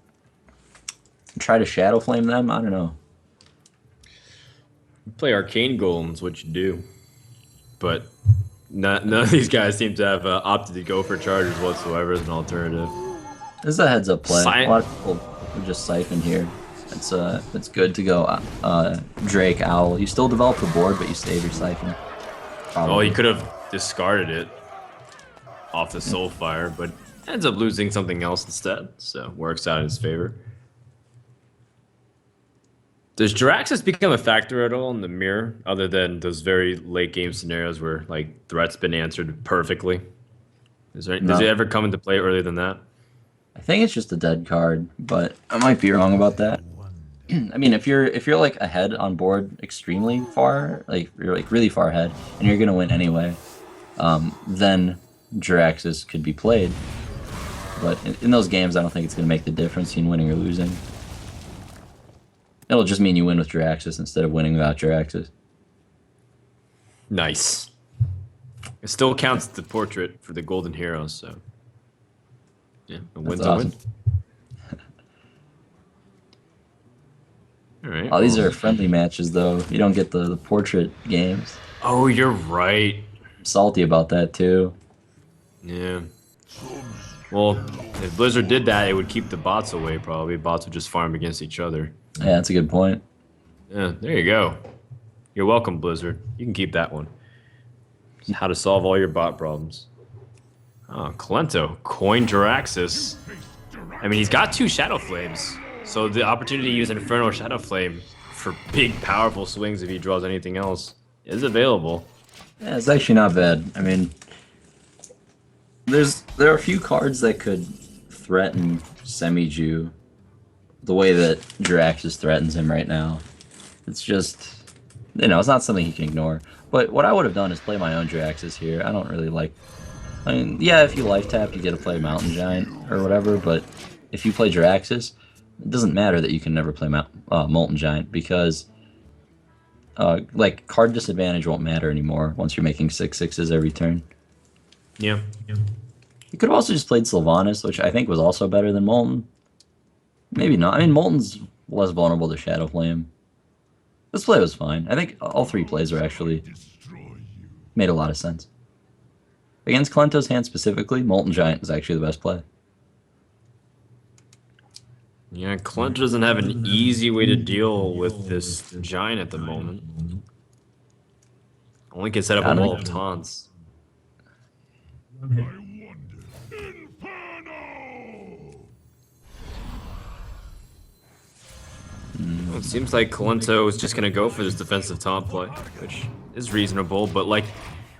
try to Shadow Flame them. I don't know. Play Arcane Golems, what you do. But none of these guys seem to have opted to go for charges whatsoever as an alternative. This is a heads-up play. Sci- A lot of people would just siphon here. It's good to go Drake Owl. You still develop the board, but you save your siphon. Oh, he could have discarded it off the Soulfire, but ends up losing something else instead, so works out in his favor. Does Jiraxis become a factor at all in the mirror, other than those very late game scenarios where like threats been answered perfectly? Does it ever come into play earlier than that? I think it's just a dead card, but I might be wrong about that. I mean, if you're like ahead on board extremely far, like you're like really far ahead, and you're gonna win anyway, then Jiraxis could be played. But in those games, I don't think it's gonna make the difference in winning or losing. It'll just mean you win with Jiraxis instead of winning without Jiraxis. Nice. It still counts the portrait for the Golden Heroes, so yeah, a win's a win. All right. Oh, these are friendly matches, though. You don't get the portrait games. Oh, you're right. I'm salty about that, too. Yeah. Well, if Blizzard did that, it would keep the bots away, probably. Bots would just farm against each other. Yeah, that's a good point. Yeah, there you go. You're welcome, Blizzard. You can keep that one. It's how to solve all your bot problems. Oh, Kolento. Coin Jiraxis. I mean, he's got 2 Shadow Flames. So the opportunity to use Infernal Shadow Flame for big, powerful swings if he draws anything else is available. Yeah, it's actually not bad. I mean, there are a few cards that could threaten Semijew the way that Jiraxis threatens him right now. It's just, it's not something he can ignore. But what I would have done is play my own Jiraxis here. I don't really like... I mean, yeah, if you life tap, you get to play Mountain Giant or whatever, but if you play Jiraxis, it doesn't matter that you can never play Molten Giant because, like, card disadvantage won't matter anymore once you're making 6/6s every turn. Yeah. You could have also just played Sylvanas, which I think was also better than Molten. Maybe not. I mean, Molten's less vulnerable to Shadow Flame. This play was fine. I think all 3 plays were actually made a lot of sense. Against Kolento's hand specifically, Molten Giant is actually the best play. Yeah, Kolento doesn't have an easy way to deal with this Giant at the moment. Only can set up a wall of taunts. Well, it seems like Kolento is just going to go for this defensive taunt play, which is reasonable, but like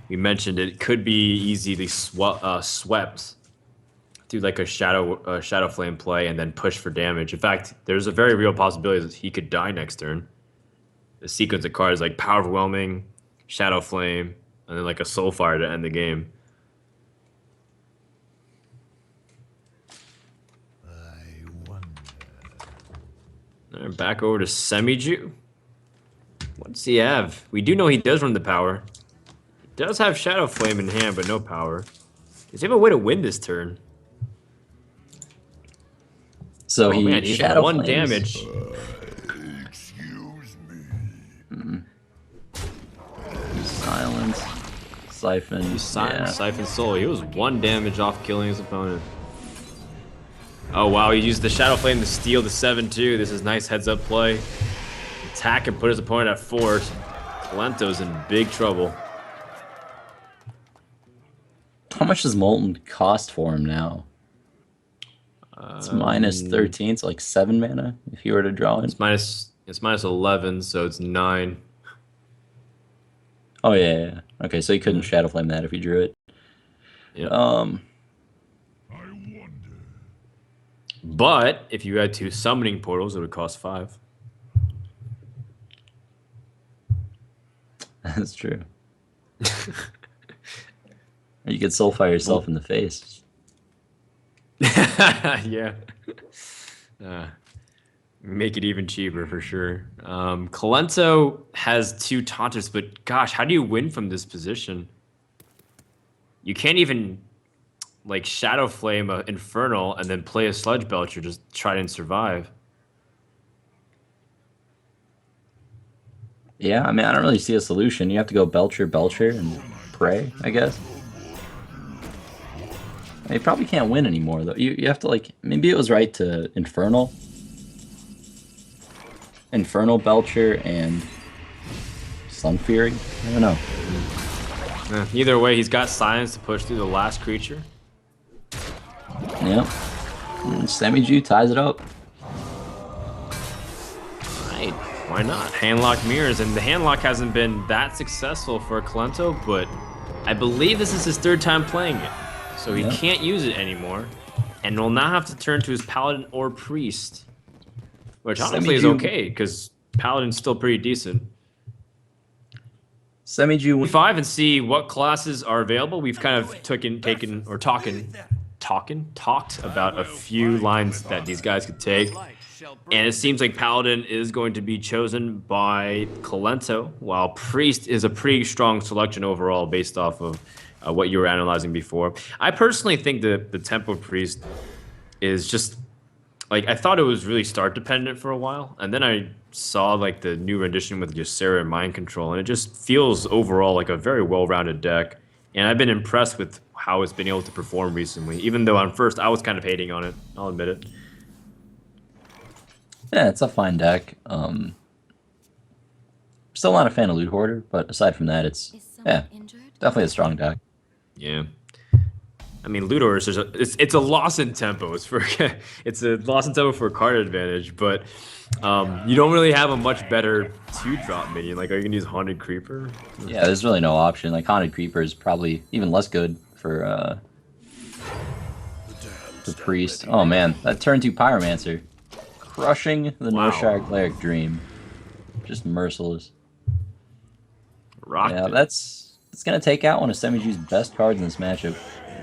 we mentioned, it could be easily swept do like a shadow flame play and then push for damage. In fact, there's a very real possibility that he could die next turn. The sequence of cards like Power Overwhelming, Shadow Flame, and then like a Soulfire to end the game. I wonder. All right, back over to Semijew. What does he have? We do know he does run the power. He does have Shadow Flame in hand, but no power. Does he have a way to win this turn? So Oh he man, he's Shadow 1 Flames. damage. Excuse me. Silence. Siphon. Siphon Soul. He was 1 damage off killing his opponent. Oh wow, he used the Shadow Flame to steal the 7-2. This is nice heads up play. Attack and put his opponent at 4. Kolento's in big trouble. How much does Molten cost for him now? It's minus 13, so like 7 mana if you were to draw it. It's minus 11, so it's 9. Oh yeah. Okay, so you couldn't Shadow Flame that if you drew it. Yeah. But if you had 2 summoning portals, it would cost 5. That's true. You could soulfire yourself in the face. Yeah. Uh, Make it even cheaper for sure. Kolento has 2 taunters, but gosh, how do you win from this position? You can't even like Shadow Flame a Infernal and then play a Sludge Belcher, just try and survive. Yeah, I mean, I don't really see a solution. You have to go Belcher, and pray, I guess. You probably can't win anymore, though. You have to, like, maybe it was right to Infernal. Infernal Belcher and Sun Fury? I don't know. Either way, he's got Silence to push through the last creature. Yep. And Semijew ties it up. Right. Why not? Handlock Mirrors, and the handlock hasn't been that successful for Kolento, but I believe this is his 3rd time playing it. So he can't use it anymore, and will now have to turn to his Paladin or Priest. Which honestly is okay, because Paladin's still pretty decent. Semijew 5 and see what classes are available. We've kind of talked about a few lines that these guys could take. And it seems like Paladin is going to be chosen by Kolento, while Priest is a pretty strong selection overall based off of what you were analyzing before. I personally think that the Tempo Priest is just, like, I thought it was really start dependent for a while, and then I saw like the new rendition with Ysera and Mind Control, and it just feels overall like a very well-rounded deck. And I've been impressed with how it's been able to perform recently, even though on first I was kind of hating on it. I'll admit it. Yeah, it's a fine deck. Still not a fan of Loot Hoarder, but aside from that, it's definitely a strong deck. Yeah. I mean, Ludor is it's a loss in tempo. It's a loss in tempo for a card advantage, but you don't really have a much better 2-drop minion. Like, are you gonna use Haunted Creeper? Yeah, there's really no option. Like, Haunted Creeper is probably even less good for the Priest. Oh man, that turn 2 Pyromancer, crushing the Northshire Cleric Dream, just merciless. Rocked Yeah, it. it's gonna take out one of Semijew's best cards in this matchup.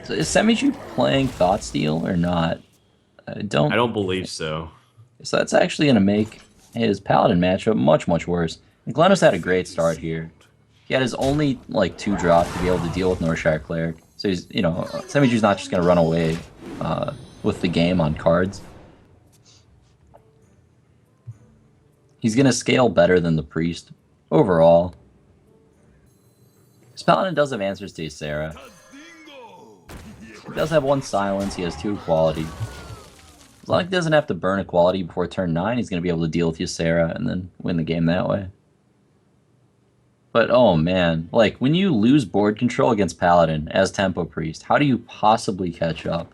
So is Semijew playing Thoughtsteal or not? I don't believe so. So that's actually going to make his Paladin matchup much worse. And Glennis had a great start here. He had his only, like, 2-drop to be able to deal with Northshire Cleric. So he's, you know, Semijew's not just going to run away with the game on cards. He's going to scale better than the Priest overall. His Paladin does have answers to Ysera. He does have 1 Silence, he has 2 Equality. As long as he doesn't have to burn Equality before turn 9, he's going to be able to deal with Ysera and then win the game that way. But oh man, like, when you lose board control against Paladin as Tempo Priest, how do you possibly catch up?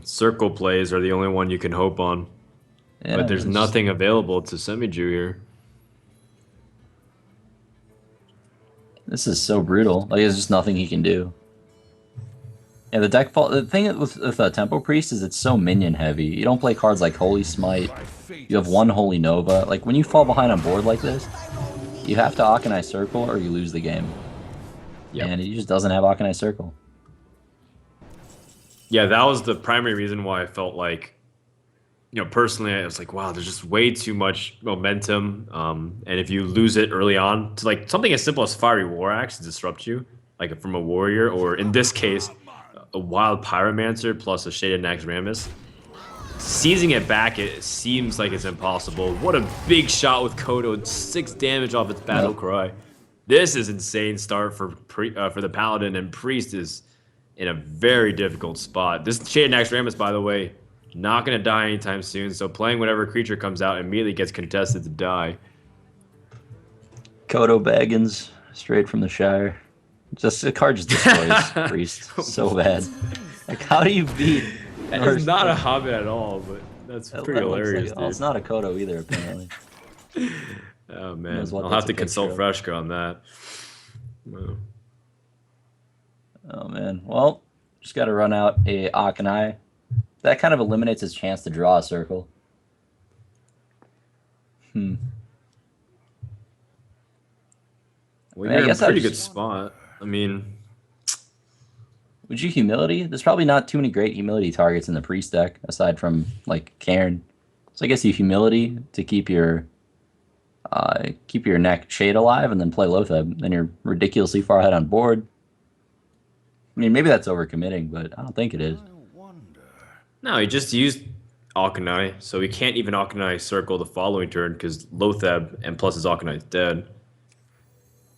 Circle plays are the only one you can hope on. Yeah, but there's nothing available to Semijew here. This is so brutal. Like, there's just nothing he can do. Yeah, the thing with Tempo Priest is it's so minion heavy. You don't play cards like Holy Smite. You have 1 Holy Nova. Like, when you fall behind on board like this, you have to Akanai Circle or you lose the game. Yep. And he just doesn't have Akanai Circle. Yeah, that was the primary reason why I felt like, you know, personally, I was like, wow, there's just way too much momentum. And if you lose it early on, to like something as simple as Fiery War Axe to disrupt you, like from a warrior, or in this case, a Wild Pyromancer plus a Shaded Naxxramas. Seizing it back, it seems like it's impossible. What a big shot with Kodo, 6 damage off its Battle Cry. This is insane start for the Paladin, and Priest is in a very difficult spot. This Shaded Naxxramas, by the way, not going to die anytime soon, so playing whatever creature comes out immediately gets contested to die. Kodo Baggins, straight from the Shire. Just the card just destroys Priest so bad. Like, how do you beat? It's not a Hobbit at all, but that's pretty hilarious, like, dude. Oh, it's not a Kodo either, apparently. Oh man, I'll have to consult Freshka on that. Wow. Oh man, well, just got to run out a Akanai that kind of eliminates his chance to draw a circle. Hmm. Well, I mean, I you're in a guess I pretty was good spot. I mean, would you humility? There's probably not too many great humility targets in the priest deck aside from like Cairn. So I guess you humility to keep your neck shade alive and then play Lotheb. Then you're ridiculously far ahead on board. I mean, maybe that's overcommitting, but I don't think it is. no, he just used Akanai, so he can't even Akanai circle the following turn because Lotheb and plus his Akanai is dead.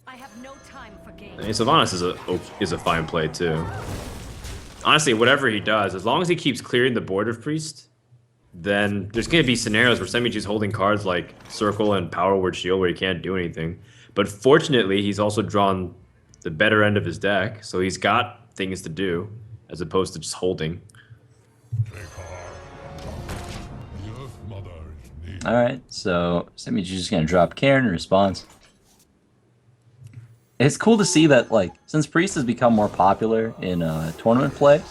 I have no time for games. I mean, Sylvanas is a fine play too. Honestly, whatever he does, as long as he keeps clearing the board of Priest, then there's going to be scenarios where Semijew's holding cards like Circle and Power Word Shield where he can't do anything. But fortunately, he's also drawn the better end of his deck, so he's got things to do as opposed to just holding. All right, so Semijew's just gonna drop Cairn in response. It's cool to see that, like, since Priest has become more popular in tournament play,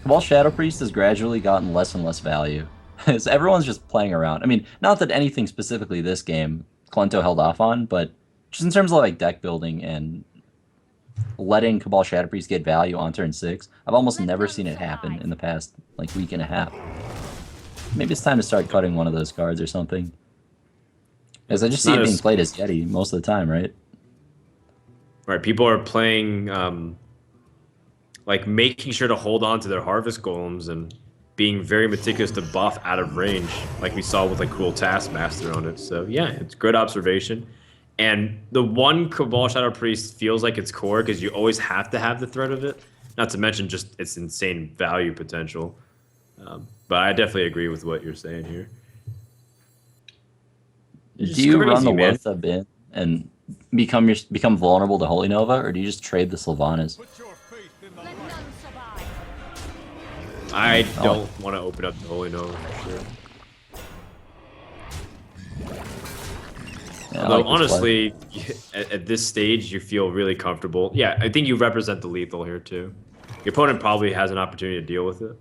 Cabal Shadow Priest has gradually gotten less and less value. As everyone's just playing around. I mean, not that anything specifically this game Kolento held off on, but just in terms of like deck building and letting Cabal Shadow Priest get value on turn 6, I've almost never seen it happen in the past like week and a half. Maybe it's time to start cutting one of those cards or something. Because I just see it being played as Yeti most of the time, right? Right, people are playing, like making sure to hold on to their Harvest Golems and being very meticulous to buff out of range, like we saw with like Cruel Taskmaster on it. So yeah, it's good observation. And the one Cabal Shadow Priest feels like it's core because you always have to have the threat of it. Not to mention just its insane value potential. But I definitely agree with what you're saying here. Do you run the Lotheb in and become vulnerable to Holy Nova, or do you just trade the Sylvanas? Let none survive. I don't want to open up the Holy Nova for sure. Yeah, Although like honestly, at this stage, you feel really comfortable. Yeah, I think you represent the lethal here too. Your opponent probably has an opportunity to deal with it.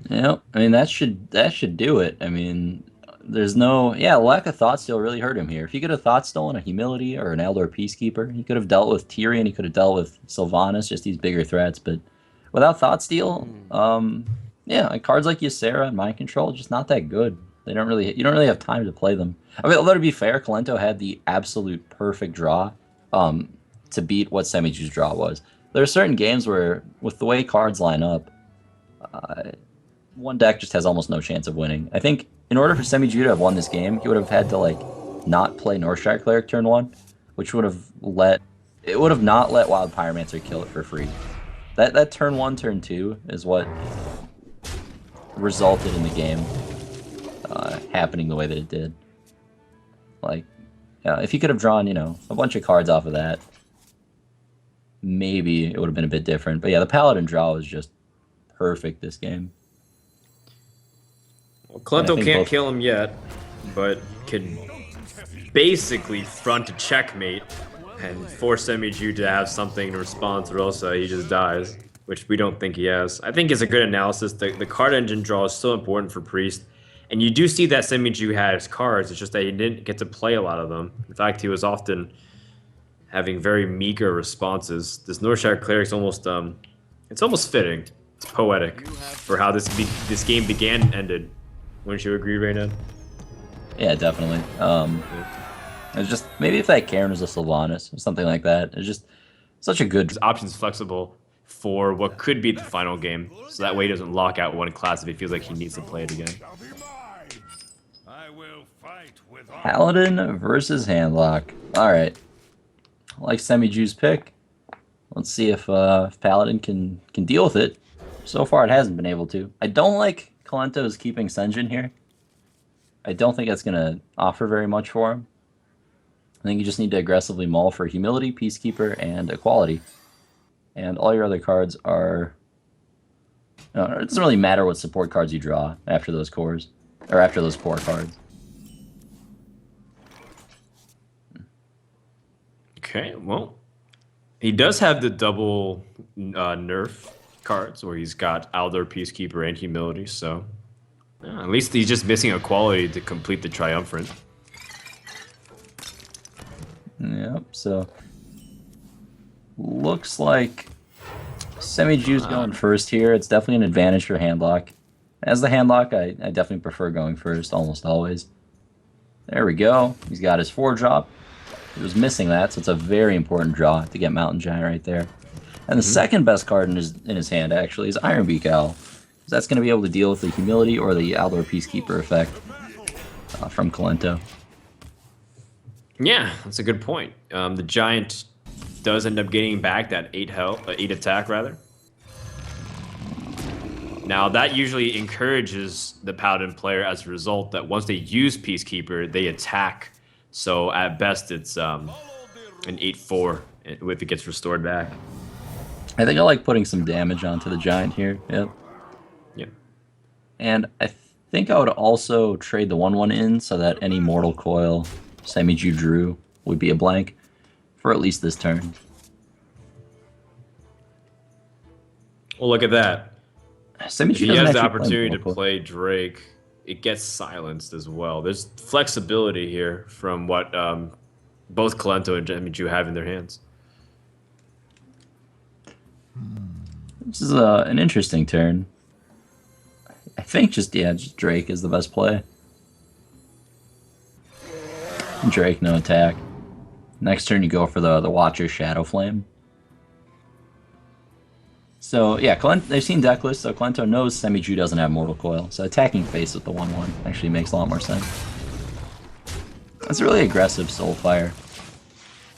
Yeah, I mean that should do it. I mean, there's no lack of thought steal really hurt him here. If he could have thought stolen a humility or an Eldor Peacekeeper, he could have dealt with Tyrion. He could have dealt with Sylvanas, just these bigger threats. But without thought steal, like cards like Ysera and Mind Control just not that good. You don't really have time to play them. I mean, although to be fair, Kolento had the absolute perfect draw to beat what Semijew's draw was. There are certain games where, with the way cards line up, one deck just has almost no chance of winning. I think in order for Semijew to have won this game, he would have had to like not play Northshire Cleric turn 1, which would have not let Wild Pyromancer kill it for free. That turn 1, turn 2 is what resulted in the game happening the way that it did. Like, if he could have drawn, a bunch of cards off of that, maybe it would have been a bit different. But yeah, the Paladin draw was just perfect this game. Well, Kolento can't kill him yet, but can basically front a checkmate and force Semijew to have something to respond to, or else he just dies, which we don't think he has. I think it's a good analysis. The card engine draw is so important for Priest, and you do see that Semijew has cards, it's just that he didn't get to play a lot of them. In fact, he was often having very meager responses. This Northshire Cleric's almost, it's almost fitting. It's poetic for how this game began and ended. Wouldn't you agree, Raynad? Yeah, definitely. It's just maybe if that Cairn was a Sylvanas or something like that. It's just such a good. His options flexible for what could be the final game, so that way he doesn't lock out one class if he feels like he needs to play it again. Paladin versus Handlock. All right, I like Semijew's pick. Let's see if Paladin can deal with it. So far, it hasn't been able to. I don't like Kolento's keeping Senjin here. I don't think that's going to offer very much for him. I think you just need to aggressively mull for Humility, Peacekeeper, and Equality. And all your other cards are... it doesn't really matter what support cards you draw after those cores, or after those core cards. Okay, well, he does have the double nerf cards, where he's got Aldor, Peacekeeper, and Humility. So yeah, at least he's just missing a quality to complete the Triumphant. Yep, so looks like Semijew's going first here. It's definitely an advantage for handlock. As the handlock, I definitely prefer going first almost always. There we go. He's got his 4-drop. He was missing that, so it's a very important draw to get Mountain Giant right there. And the second best card in his hand, actually, is Ironbeak Owl. That's going to be able to deal with the Humility or the Aldor Peacekeeper effect from Kolento. Yeah, that's a good point. The Giant does end up getting back that 8 attack, rather. Now, that usually encourages the Paladin player as a result that once they use Peacekeeper, they attack. So at best, it's an 8-4 if it gets restored back. I think I like putting some damage onto the Giant here. Yep. Yep. And I think I would also trade the 1/1 in so that any Mortal Coil Semijew drew would be a blank for at least this turn. Well, look at that. Semijew If he doesn't has the actually play opportunity to Mortal Coil. play Drake, it gets silenced as well. There's flexibility here from what both Kolento and Semijew have in their hands. This is an interesting turn. I think just Drake is the best play. Drake, no attack. Next turn you go for the Watcher Shadow Flame. So yeah, they've seen deck lists, so Kolento knows Semijew doesn't have Mortal Coil, so attacking face with the 1/1 actually makes a lot more sense. That's a really aggressive Soulfire.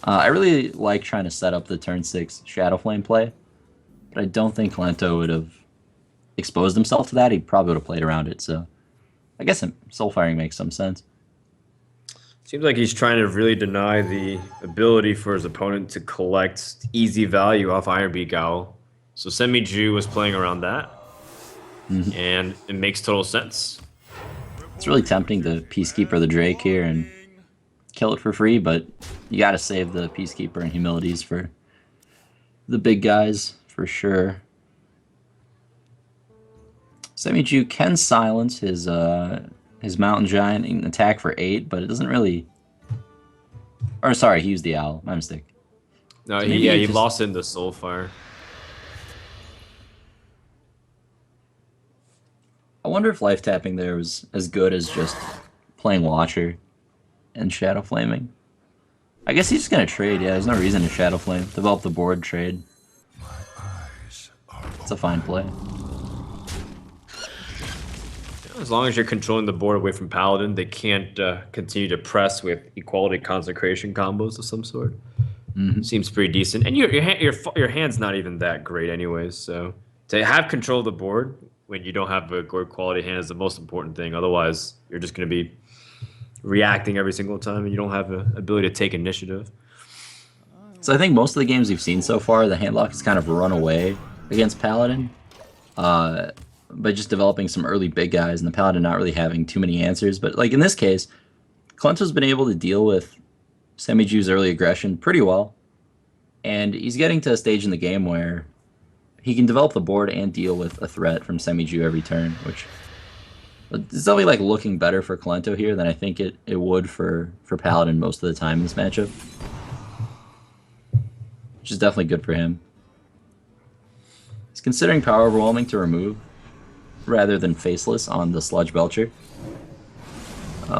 I really like trying to set up the turn 6 Shadow Flame play, but I don't think Kolento would have exposed himself to that. He probably would have played around it, so I guess Soulfiring makes some sense. Seems like he's trying to really deny the ability for his opponent to collect easy value off Ironbeak Owl. So Semijew was playing around that, and it makes total sense. It's really tempting to Peacekeeper the Drake here and kill it for free, but you gotta save the Peacekeeper and Humilities for the big guys, for sure. Semijew can silence his Mountain Giant and attack for 8, but it doesn't really... Or sorry, he used the Owl. My mistake. No, So he just... lost in the Soulfire. I wonder if life tapping there was as good as just playing Watcher and Shadow Flaming. I guess he's just gonna trade, yeah, there's no reason to Shadow Flame. Develop the board, trade. It's a fine play. As long as you're controlling the board away from Paladin, they can't continue to press with Equality Consecration combos of some sort. Seems pretty decent. And your hand's not even that great anyways, so to have control of the board when you don't have a good quality hand is the most important thing. Otherwise, you're just going to be reacting every single time and you don't have the ability to take initiative. So I think most of the games we've seen so far, the handlock has kind of run away against Paladin. By just developing some early big guys and the Paladin not really having too many answers. But like in this case, Kolento's been able to deal with Semijew's early aggression pretty well. And he's getting to a stage in the game where he can develop the board and deal with a threat from Semijew every turn, which is definitely like looking better for Kolento here than I think it would for Paladin most of the time in this matchup. Which is definitely good for him. He's considering Power Overwhelming to remove rather than Faceless on the Sludge Belcher,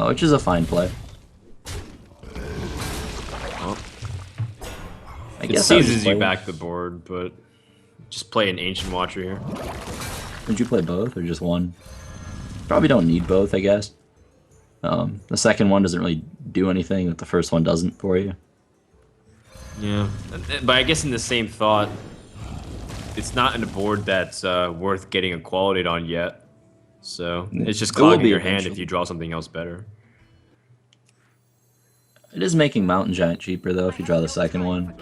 which is a fine play. Well, I it guess I would just seizes you play- back the board, but just play an Ancient Watcher here. Would you play both or just one? Probably don't need both, I guess. The second one doesn't really do anything that the first one doesn't for you. Yeah, but I guess in the same thought, it's not in a board that's worth getting a quality on yet. So it's just It will clogging be your hand eventually. if you draw something else better. It is making Mountain Giant cheaper though if you draw the second one.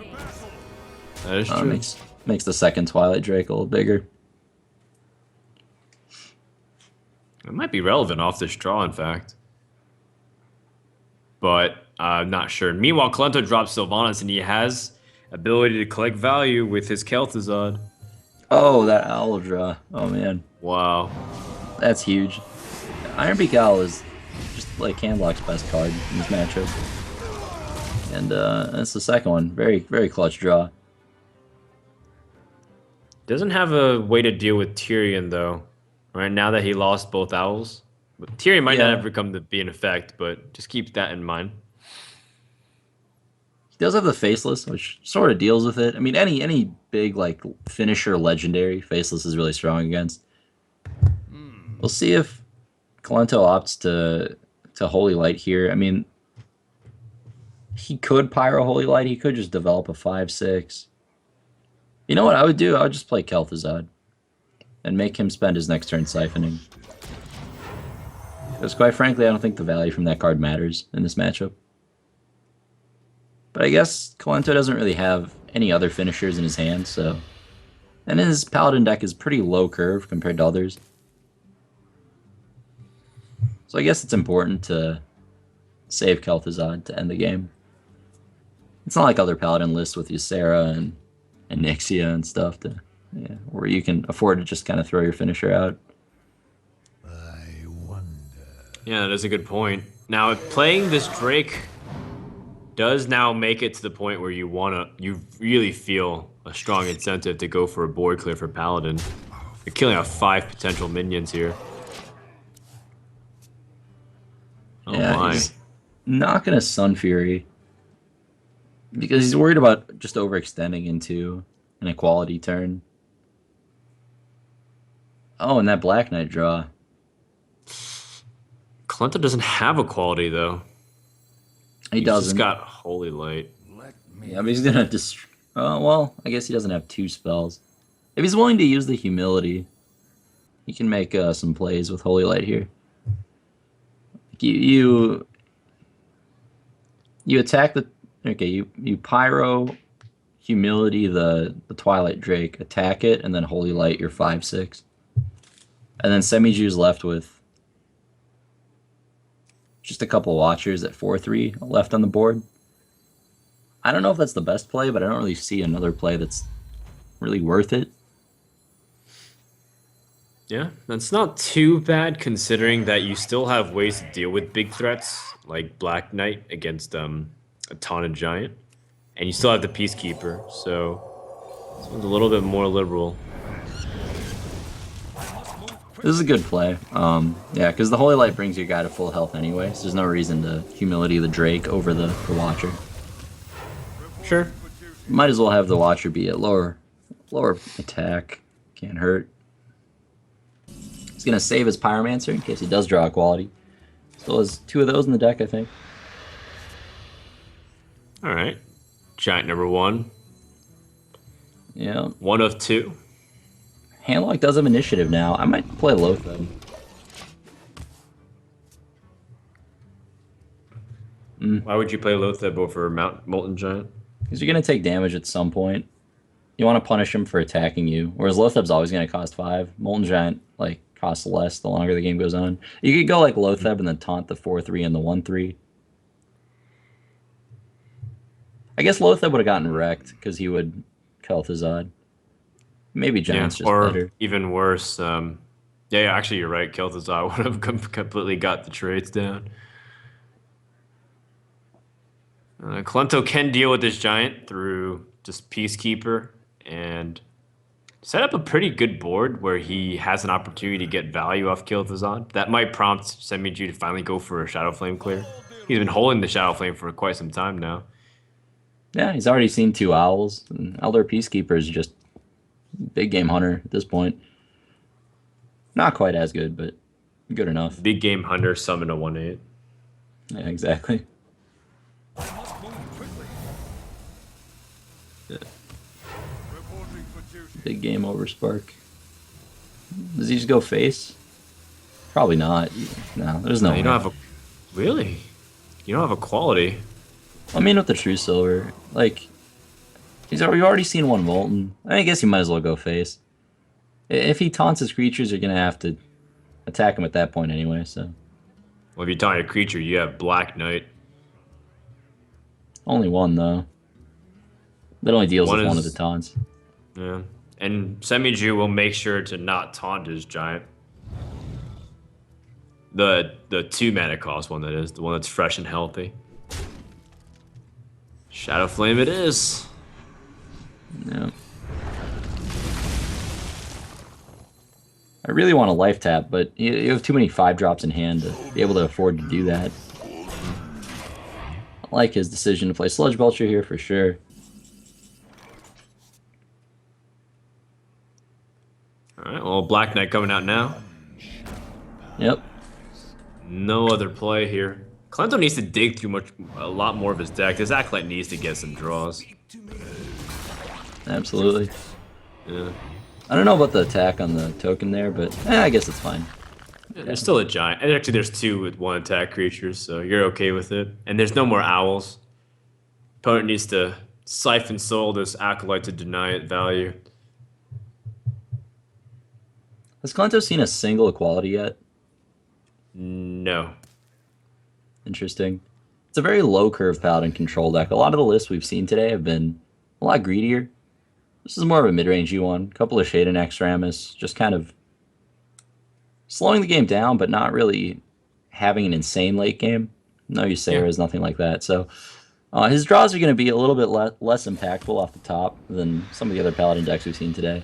That is true. Makes the second Twilight Drake a little bigger. It might be relevant off this draw, in fact. But I'm not sure. Meanwhile, Kolento drops Sylvanas, and he has ability to collect value with his Kel'Thuzad. Oh, that owl draw. Oh man, Wow. that's huge. Iron Beak Owl is just like Handlock's best card in this matchup. And that's the second one. Very, very clutch draw. Doesn't have a way to deal with Tyrion though. Right now that he lost both owls. But Tyrion might not Yeah. ever come to be in effect, but just keep that in mind. He does have the Faceless, which sort of deals with it. I mean, any big like finisher legendary, Faceless is really strong against. We'll see if Kolento opts to Holy Light here. I mean, he could Pyro Holy Light. He could just develop a 5/6. You know what I would do? I would just play Kel'Thuzad and make him spend his next turn siphoning. Because quite frankly, I don't think the value from that card matters in this matchup. But I guess Kolento doesn't really have any other finishers in his hand, so... And his Paladin deck is pretty low curve compared to others. So I guess it's important to save Kel'Thuzad to end the game. It's not like other Paladin lists with Ysera and Nixia and stuff where you can afford to just kind of throw your finisher out. I wonder. Yeah, that is a good point. Now, playing this Drake does now make it to the point where you really feel a strong incentive to go for a board clear for Paladin. You're killing off 5 potential minions here. Oh Yeah, my. he's not going to Sun Fury because he's worried about just overextending into an equality turn. Oh, and that Black Knight draw. Kolento doesn't have a quality though. He He's doesn't. just got Holy Light. Yeah, but he's gonna well, I guess he doesn't have 2 spells. If he's willing to use the Humility, he can make some plays with Holy Light here. You attack the you Pyro, Humility the Twilight Drake, attack it, and then Holy Light your 5/6, and then Semijew's left with just a couple Watchers at 4/3 left on the board. I don't know if that's the best play, but I don't really see another play that's really worth it. Yeah, that's not too bad considering that you still have ways to deal with big threats like Black Knight against a Taunted Giant, and you still have the Peacekeeper, so this one's a little bit more liberal. This is a good play. Yeah, because the Holy Light brings your guy to full health anyway, so there's no reason to Humility the Drake over the Watcher. Sure. Might as well have the Watcher be at lower attack. Can't hurt. He's gonna save his Pyromancer in case he does draw a quality. Still has 2 of those in the deck, I think. All right. Giant number 1. Yeah. 1 of 2. Handlock does have initiative now. I might play Lotheb. Why would you play Lotheb over Molten Giant? Because you're gonna take damage at some point. You want to punish him for attacking you, whereas Lotheb's always gonna cost 5. Molten Giant like costs less the longer the game goes on. You could go like Lotheb and then taunt the 4/3 and the 1/3. I guess Lotheb would have gotten wrecked because he would Kel'Thuzad. Maybe Giant's just or better. even worse. Yeah, actually, you're right. Kel'Thuzad would have completely got the trades down. Kolento can deal with this Giant through just Peacekeeper and set up a pretty good board where he has an opportunity to get value off Kel'Thuzad. That might prompt Semijew to finally go for a Shadow Flame clear. He's been holding the Shadow Flame for quite some time now. Yeah, he's already seen 2 owls. And Elder Peacekeeper is just big game hunter at this point. Not quite as good, but good enough. Big game hunter summon a 1/8. Yeah, exactly. Big game over Spark. Does he just go face? Probably not. No, there's no way. You don't have a really. You don't have a quality. I mean, with the True Silver, like we've already seen 1 Molten. I guess you might as well go face. If he taunts his creatures, you're gonna have to attack him at that point anyway. So. Well, if you taunt a creature, you have Black Knight. Only 1 though. That only deals with 1 of the taunts. Yeah. And Semijew will make sure to not taunt his giant. The 2 mana cost one, that is, the one that's fresh and healthy. Shadow Flame it is. Yeah. I really want a life tap, but you have too many 5-drops in hand to be able to afford to do that. I like his decision to play Sludge Belcher here for sure. Alright, well, Black Knight coming out now. Yep. No other play here. Kolento needs to dig through a lot more of his deck. This Acolyte needs to get some draws. Absolutely. Yeah. I don't know about the attack on the token there, but I guess it's fine. Yeah, there's still a giant. And actually, there's 2 with 1 attack creatures, so you're okay with it. And there's no more owls. Opponent needs to siphon soul this Acolyte to deny it value. Has Kolento seen a single equality yet? No. Interesting. It's a very low curve Paladin control deck. A lot of the lists we've seen today have been a lot greedier. This is more of a mid-rangey one. Couple of Shade and Extramus, just kind of slowing the game down, but not really having an insane late game. No Ysera's, nothing like that. So his draws are going to be a little bit less impactful off the top than some of the other Paladin decks we've seen today.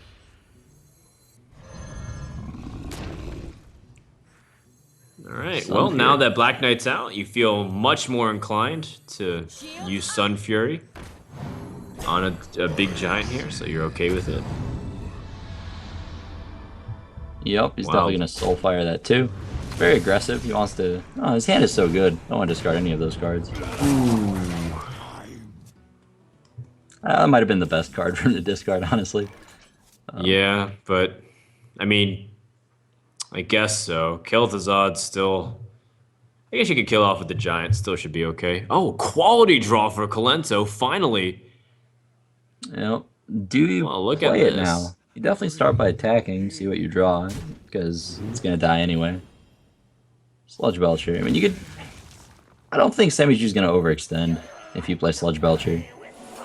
Alright, well, now that Black Knight's out, you feel much more inclined to use Sun Fury on a big giant here, so you're okay with it. Yep, he's definitely going to Soulfire that too. It's very aggressive. He wants to... Oh, his hand is so good. I don't want to discard any of those cards. Ooh. That might have been the best card for him to discard, honestly. Yeah, but, I mean, I guess so. Kel'Thuzad still... I guess you could kill off with the giant, still should be okay. Oh, quality draw for Kolento, finally! Yep. Do you play it now? You definitely start by attacking, see what you draw, because it's going to die anyway. Sludge Belcher. I mean, you could... I don't think Semijew's going to overextend if you play Sludge Belcher.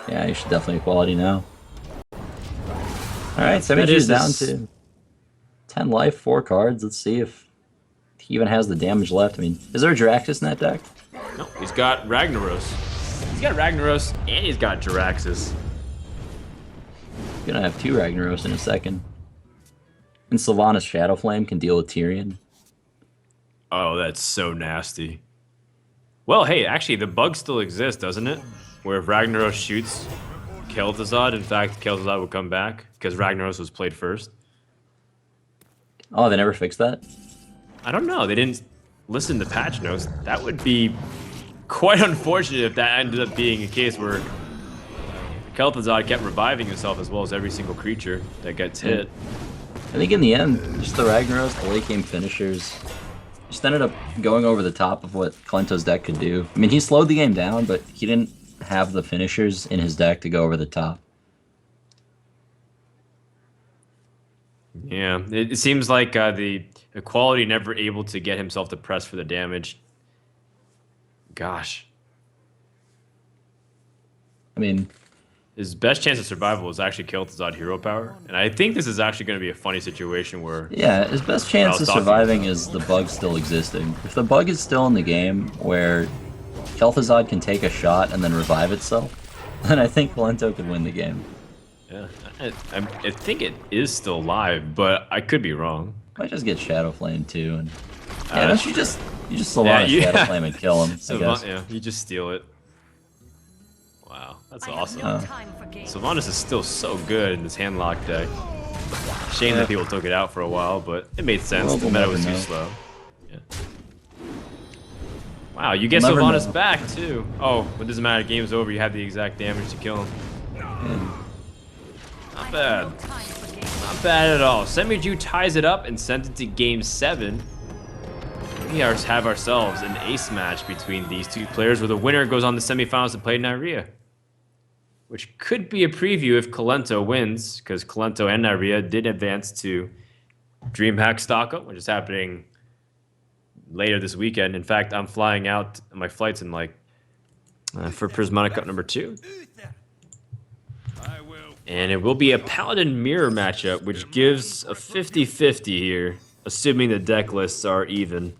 Yeah, you should definitely equality now. Alright, Semijew's down to 10 life, 4 cards. Let's see if he even has the damage left. I mean, is there a Jiraxis in that deck? No, he's got Ragnaros. He's got Ragnaros, and he's got Jiraxis. Gonna have 2 Ragnaros in a second. And Sylvanas Shadow Flame can deal with Tyrion. Oh, that's so nasty. Well, hey, actually, the bug still exists, doesn't it? Where if Ragnaros shoots Kel'Thuzad, in fact, Kel'Thuzad will come back, because Ragnaros was played first. Oh, they never fixed that? I don't know. They didn't listen to patch notes. That would be quite unfortunate if that ended up being a case where Kel'Thuzad kept reviving himself as well as every single creature that gets hit. I think in the end, just the Ragnaros, the late game finishers, just ended up going over the top of what Kolento's deck could do. I mean, he slowed the game down, but he didn't have the finishers in his deck to go over the top. Yeah, it seems like the equality never able to get himself to press for the damage. Gosh. I mean, his best chance of survival is actually Kel'Thuzad hero power, and I think this is actually going to be a funny situation where... Yeah, his best chance of surviving is the bug still existing. If the bug is still in the game where Kel'Thuzad can take a shot and then revive itself, then I think Kolento could win the game. Yeah, I think it is still live, but I could be wrong. Might just get Shadow Flame too, and yeah, don't you just Sylvanas Shadow Flame and kill him? I guess. Yeah, you just steal it. Wow, that's awesome. No time for games. Sylvanas is still so good in this handlock deck. Shame that people took it out for a while, but it made sense. The meta was too slow. Yeah. Wow, you get Sylvanas back too. Oh, it doesn't matter. Game's over. You have the exact damage to kill him. Yeah. Not bad. Not bad at all. Semijew ties it up and sends it to Game 7. We have ourselves an ace match between these two players where the winner goes on the semifinals to play Nyria. Which could be a preview if Kolento wins, because Kolento and Nyria did advance to DreamHack Stockholm, which is happening later this weekend. In fact, I'm flying out. My flight's in for Prismata Cup number 2. And it will be a Paladin Mirror matchup, which gives a 50-50 here, assuming the deck lists are even.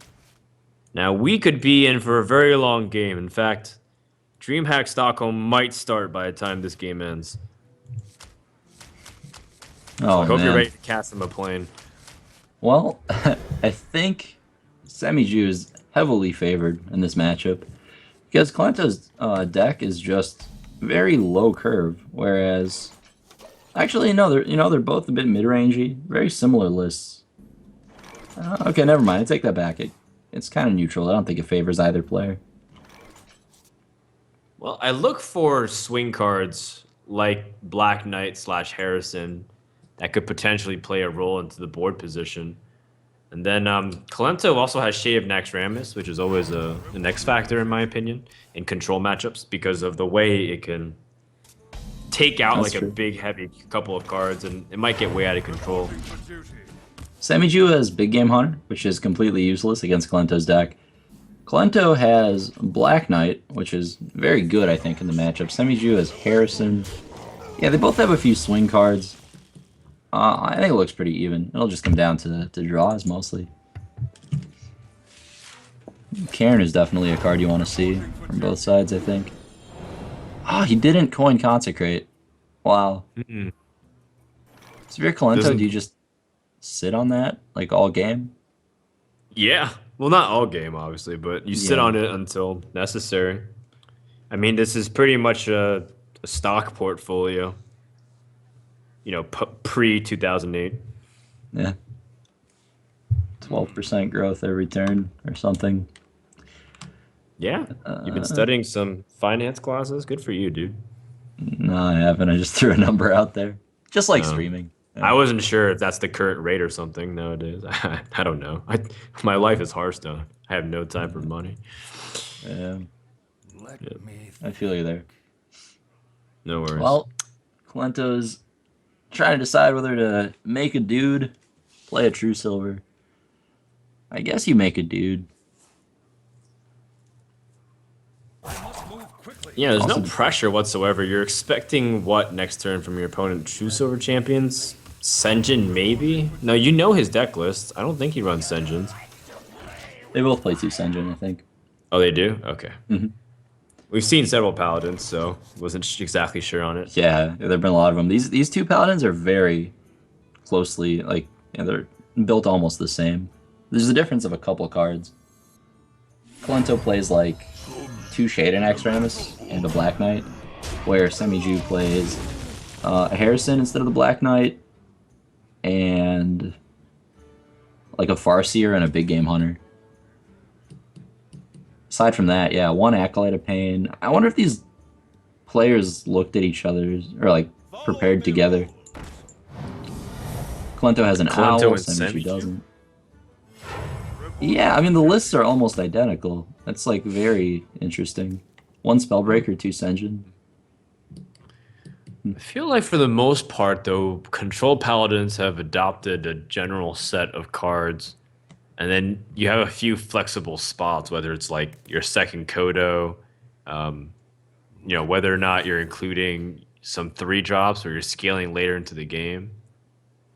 Now, we could be in for a very long game. In fact, DreamHack Stockholm might start by the time this game ends. Oh, I hope man. you're ready to cast him a plane. Well, I think Semijew is heavily favored in this matchup because Kolento's deck is just very low curve, whereas actually no, they're both a bit mid-rangey, very similar lists. Okay, never mind. I take that back. It's kind of neutral. I don't think it favors either player. Well, I look for swing cards like Black Knight / Harrison that could potentially play a role into the board position. And then Kolento also has Shade of Naxxramas, which is always an X factor in my opinion in control matchups because of the way it can take out That's like true. a big heavy couple of cards and it might get way out of control. Semijew has Big Game Hunter, which is completely useless against Kolento's deck. Kolento has Black Knight, which is very good, I think, in the matchup. Semijew has Harrison. Yeah, they both have a few swing cards. I think it looks pretty even. It'll just come down to draws, mostly. Cairn is definitely a card you want to see from both sides, I think. Ah, he didn't coin Consecrate. Wow. Mm-mm. So if you're Kolento, Doesn't- do you just sit on that, like, all game? Yeah. Well, not all game, obviously, but you sit Yeah. on it until necessary. I mean, this is pretty much a stock portfolio. You know, pre-2008. Yeah. 12% growth every turn or something. Yeah. You've been studying some finance classes. Good for you, dude. No, I haven't. I just threw a number out there. Just like Oh. streaming. I wasn't sure if that's the current rate or something nowadays. I don't know. My life is Hearthstone. I have no time for money. Yeah, Let me I feel you there. No worries. Well, Kolento's trying to decide whether to make a dude, play a true silver. I guess you make a dude. yeah, there's also- no pressure whatsoever. You're expecting what next turn from your opponent? True Silver Champions? Senjin, maybe? No, you know his deck list. I don't think he runs Senjins. They both play 2 Senjin, I think. Oh, they do? Okay. Mhm. We've seen several Paladins, so wasn't exactly sure on it. Yeah, there've been a lot of them. These 2 paladins are very closely, like, yeah, they're built almost the same. There's a difference of a couple cards. Kolento plays like 2 Shade and Naxxramas and a Black Knight, where Semijew plays a Harrison instead of the Black Knight, and like a Farseer and a Big Game Hunter. Aside from that, yeah, 1 Acolyte of Pain. I wonder if these players looked at each other's, or like prepared together. Kolento has an Kolento Owl, and Semijew Semijew? doesn't. Yeah, I mean, the lists are almost identical. That's like very interesting. 1 Spellbreaker, 2 Senjin. I feel like for the most part, though, Control Paladins have adopted a general set of cards. And then you have a few flexible spots, whether it's like your second Kodo, you know, whether or not you're including some 3 drops or you're scaling later into the game.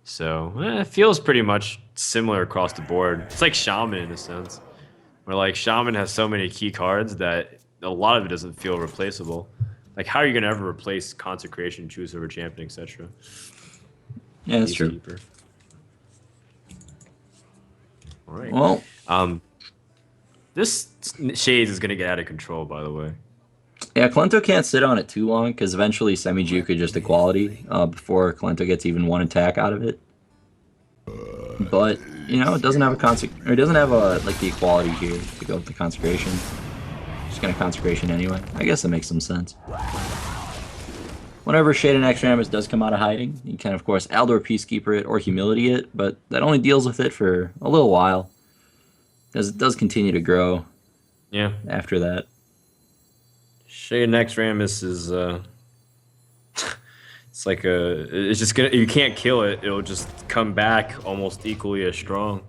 So it feels pretty much similar across the board. It's like Shaman in a sense, where like Shaman has so many key cards that a lot of it doesn't feel replaceable. Like, how are you gonna ever replace Consecration, True Silver Champion, etc.? Yeah, that's true. Peacekeeper. All right. Well, This Shades is gonna get out of control, by the way. yeah, Kolento can't sit on it too long because eventually Semijew could just equality before Kolento gets even 1 attack out of it. But you know, it doesn't have it doesn't have a like the equality here to go with the consecration. Just gonna consecration anyway. I guess that makes some sense. Whenever Shade and Naxxramas does come out of hiding, you can of course Aldor Peacekeeper it or Humility it, but that only deals with it for a little while, as it does continue to grow Yeah. after that. Shade Naxxramas is it's like it's just gonna, you can't kill it. It'll just come back almost equally as strong.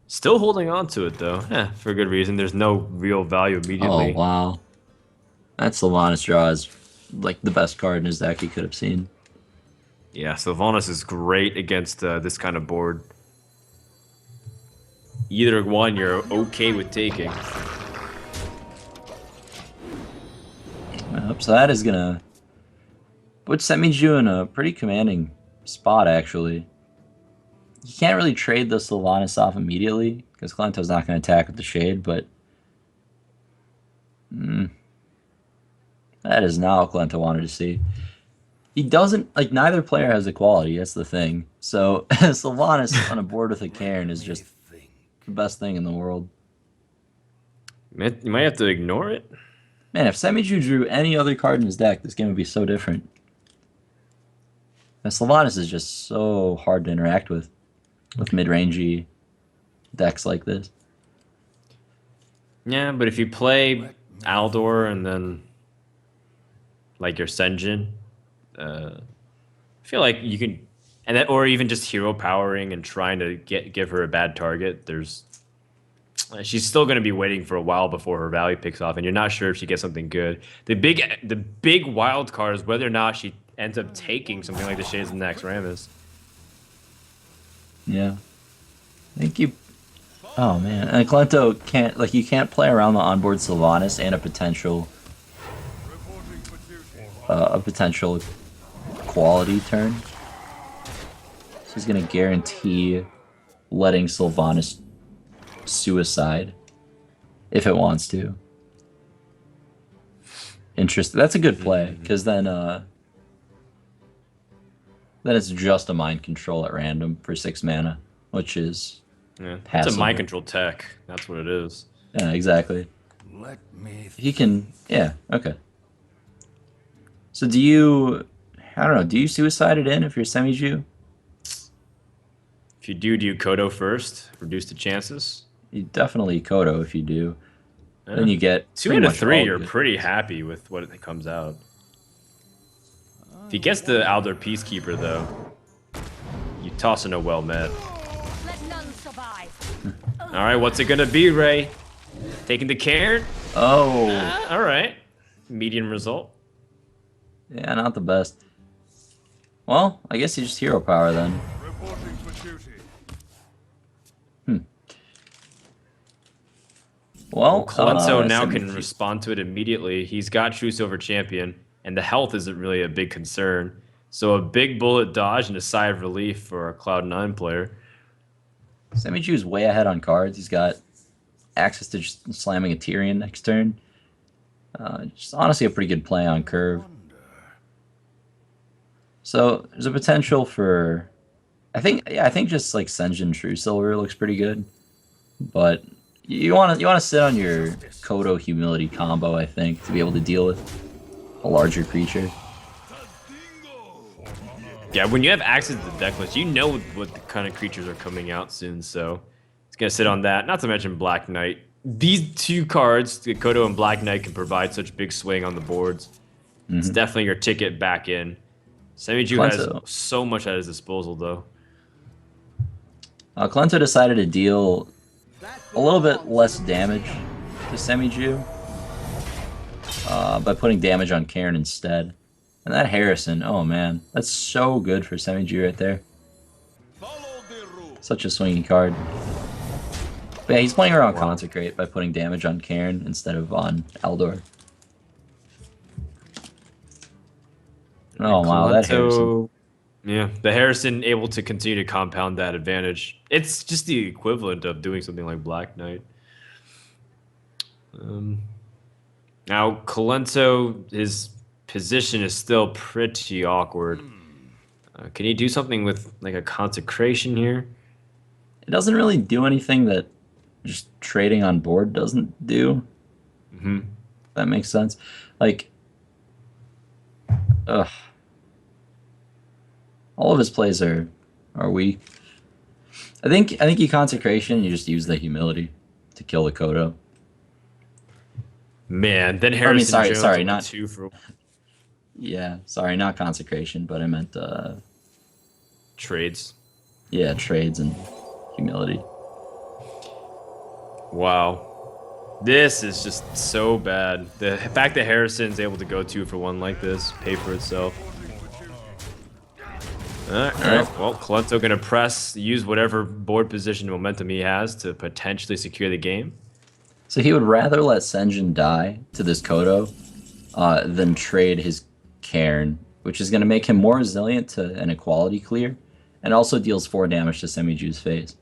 Still holding on to it though. Yeah, for good reason. There's no real value immediately. Oh wow, that Sylvanas draw is like the best card in his deck he could have seen. Yeah, Sylvanas is great against this kind of board. Either one you're okay with taking. So that is gonna put Semijew in a pretty commanding spot, actually. You can't really trade the Sylvanas off immediately, because Kolento's not going to attack with the Shade, but... that is not what Kolento wanted to see. He doesn't... Like, neither player has equality, that's the thing. So, Sylvanas on a board with a Cairn is just the best thing in the world. You might have to ignore it. Man, if Semijew drew any other card in his deck, this game would be so different. And Sylvanas is just so hard to interact with mid-rangey decks like this. Yeah, but if you play Aldor and then like your Senjin, I feel like you can, and that, or even just hero powering and trying to give her a bad target. She's still going to be waiting for a while before her value picks off, and you're not sure if she gets something good. The big wild card is whether or not she ends up taking something like the Shades of Next Rammus. Yeah. I think you... Oh, man. And Kolento can't... Like, you can't play around the onboard Sylvanas and a potential quality turn. So he's going to guarantee letting Sylvanas suicide if it wants to. Interesting. That's a good play, because then it's just a mind control at random for 6 mana, which is It's a passable. mind control tech. That's what it is. Yeah, exactly. Let me He can... Yeah, okay. So do you... I don't know, do you suicide it in if you're Semijew? If you do Kodo first, reduce the chances. You definitely Kodo if you do. Then you get 2 pretty out of much 3, all you're good pretty things. happy with what it comes out. If he gets the Aldor Peacekeeper, though, you toss in a well met. Let none survive. All right, what's it gonna be, Ray? Taking the Cairn? Oh! All right. Medium result. Yeah, not the best. Well, I guess you just hero power then. reporting for duty. Well, Kolento now Semijew- can respond to it immediately. He's got True Silver Champion, and the health isn't really a big concern. So a big bullet dodge and a sigh of relief for a Cloud9 player. Semijew's way ahead on cards. He's got access to just slamming a Tyrion next turn. Just honestly a pretty good play on curve. So there's a potential for... I think just like Senjin True Silver looks pretty good. But you want to sit on your Kodo Humility combo, I think, to be able to deal with a larger creature. Yeah, when you have access to the deck list, you know what the kind of creatures are coming out soon, so it's gonna sit on that. Not to mention Black Knight. These 2 cards, the Kodo and Black Knight, can provide such big swing on the boards. It's definitely your ticket back in. Semijew has Kolento. so much at his disposal, though. Kolento decided to deal a little bit less damage to Semijew by putting damage on Cairn instead. And that Harrison, oh man, that's so good for Semijew right there. Such a swinging card. But yeah, he's playing around Consecrate by putting damage on Cairn instead of on Aldor. Oh wow, that Harrison. Yeah, the Harrison able to continue to compound that advantage. It's just the equivalent of doing something like Black Knight. Now, Kolento, his position is still pretty awkward. Can he do something with like a Consecration here? It doesn't really do anything that just trading on board doesn't do. That makes sense. Like, ugh. All of his plays are weak. I think you Consecration, you just use the Humility to kill the Kodo. Man, then Harrison sorry, Jones sorry, went not- 2 for Yeah, sorry, not Consecration, but I meant trades. yeah, trades and Humility. Wow. This is just so bad. The fact that Harrison's able to go 2 for 1 like this, pay for itself. Alright, well, Kolento gonna press, use whatever board position momentum he has to potentially secure the game. So he would rather let Senjin die to this Kodo than trade his Cairn, which is going to make him more resilient to an equality clear, and also deals 4 damage to Semijew's face.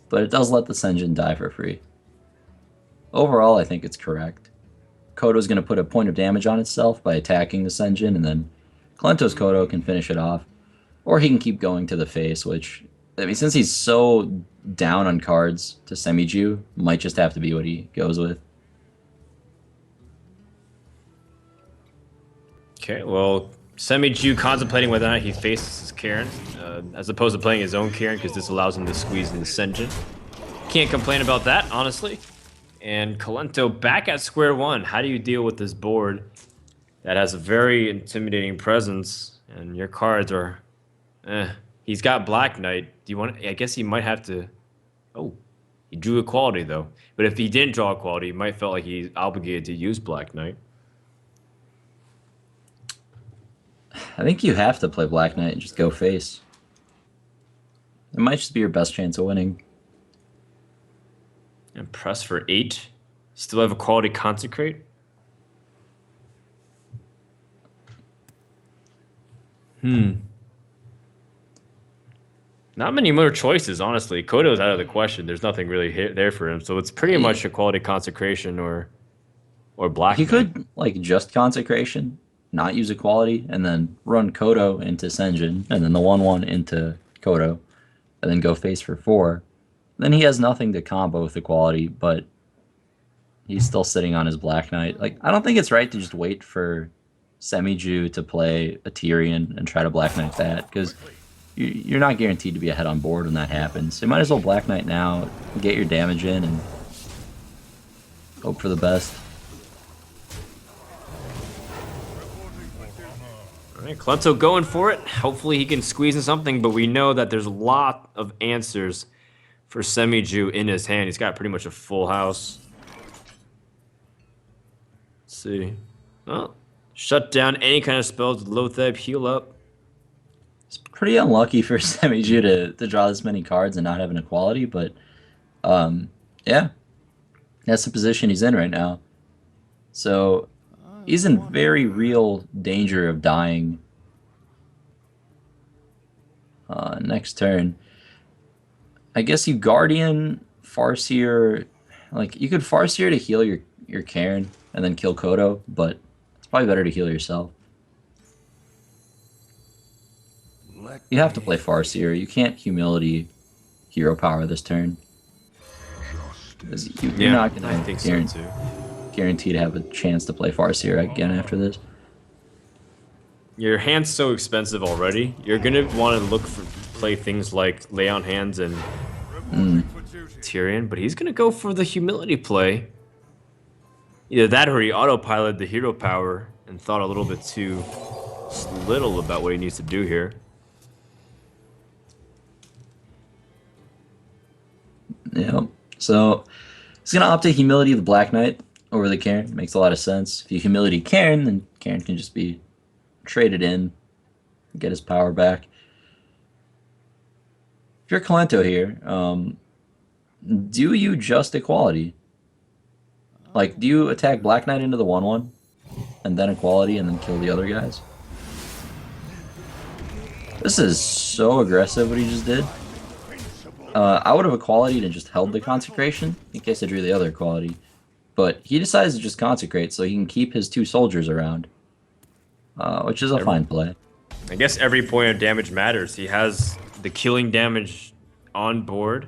But it does let the Senjin die for free. Overall, I think it's correct. Kodo's going to put a point of damage on itself by attacking the Senjin, and then Kolento's Kodo can finish it off. Or he can keep going to the face, which, I mean, since he's so down on cards to Semijew, might just have to be what he goes with. Okay, well, Semijew contemplating whether or not he faces his Karen, as opposed to playing his own Karen, because this allows him to squeeze in the Senjin. Can't complain about that, honestly. And Kolento back at square one. How do you deal with this board that has a very intimidating presence, and your cards are, He's got Black Knight. Do you want? I guess he might have to. Oh, he drew Equality though. But if he didn't draw Equality, he might feel like he's obligated to use Black Knight. I think you have to play Black Knight and just go face. It might just be your best chance of winning. And press for 8. Still have Equality Consecrate. Not many more choices, honestly. Kodo's out of the question. There's nothing really there for him. So it's pretty much Equality Consecration or Black He Knight. could like just Consecration, not use Equality, and then run Kodo into Senjin, and then the 1/1 into Kodo, and then go face for 4. Then he has nothing to combo with Equality, but he's still sitting on his Black Knight. Like, I don't think it's right to just wait for Semijew to play a Tyrion and try to Black Knight that, because you're not guaranteed to be ahead on board when that happens. So you might as well Black Knight now, get your damage in, and hope for the best. All right, Kolento going for it. Hopefully he can squeeze in something, but we know that there's a lot of answers for Semijew in his hand. He's got pretty much a full house. Let's see. Well, shut down any kind of spells with low theb, heal up. It's pretty unlucky for Semijew to draw this many cards and not have an Equality, but yeah, that's the position he's in right now. So he's in very real danger of dying next turn. I guess you Guardian, Farseer, like you could Farseer to heal your Cairn and then kill Kodo, but it's probably better to heal yourself. You have to play Farseer. You can't Humility Hero Power this turn. You're not going to guarantee to have a chance to play Farseer again after this. Your hand's so expensive already. You're going to want to play things like Lay on Hands and Tyrion, but he's going to go for the Humility play. Either that or he autopiloted the Hero Power and thought a little bit too little about what he needs to do here. Yeah, so he's going to opt to Humility the Black Knight over the Cairn. Makes a lot of sense. If you Humility Cairn, then Cairn can just be traded in, get his power back. If you're Kolento here, do you just Equality? Like, do you attack Black Knight into the 1/1, and then Equality, and then kill the other guys? This is so aggressive what he just did. I would have Equality and just held the Consecration in case I drew the other Equality. But he decides to just Consecrate so he can keep his 2 soldiers around. Which is a fine play. I guess every point of damage matters. He has the killing damage on board.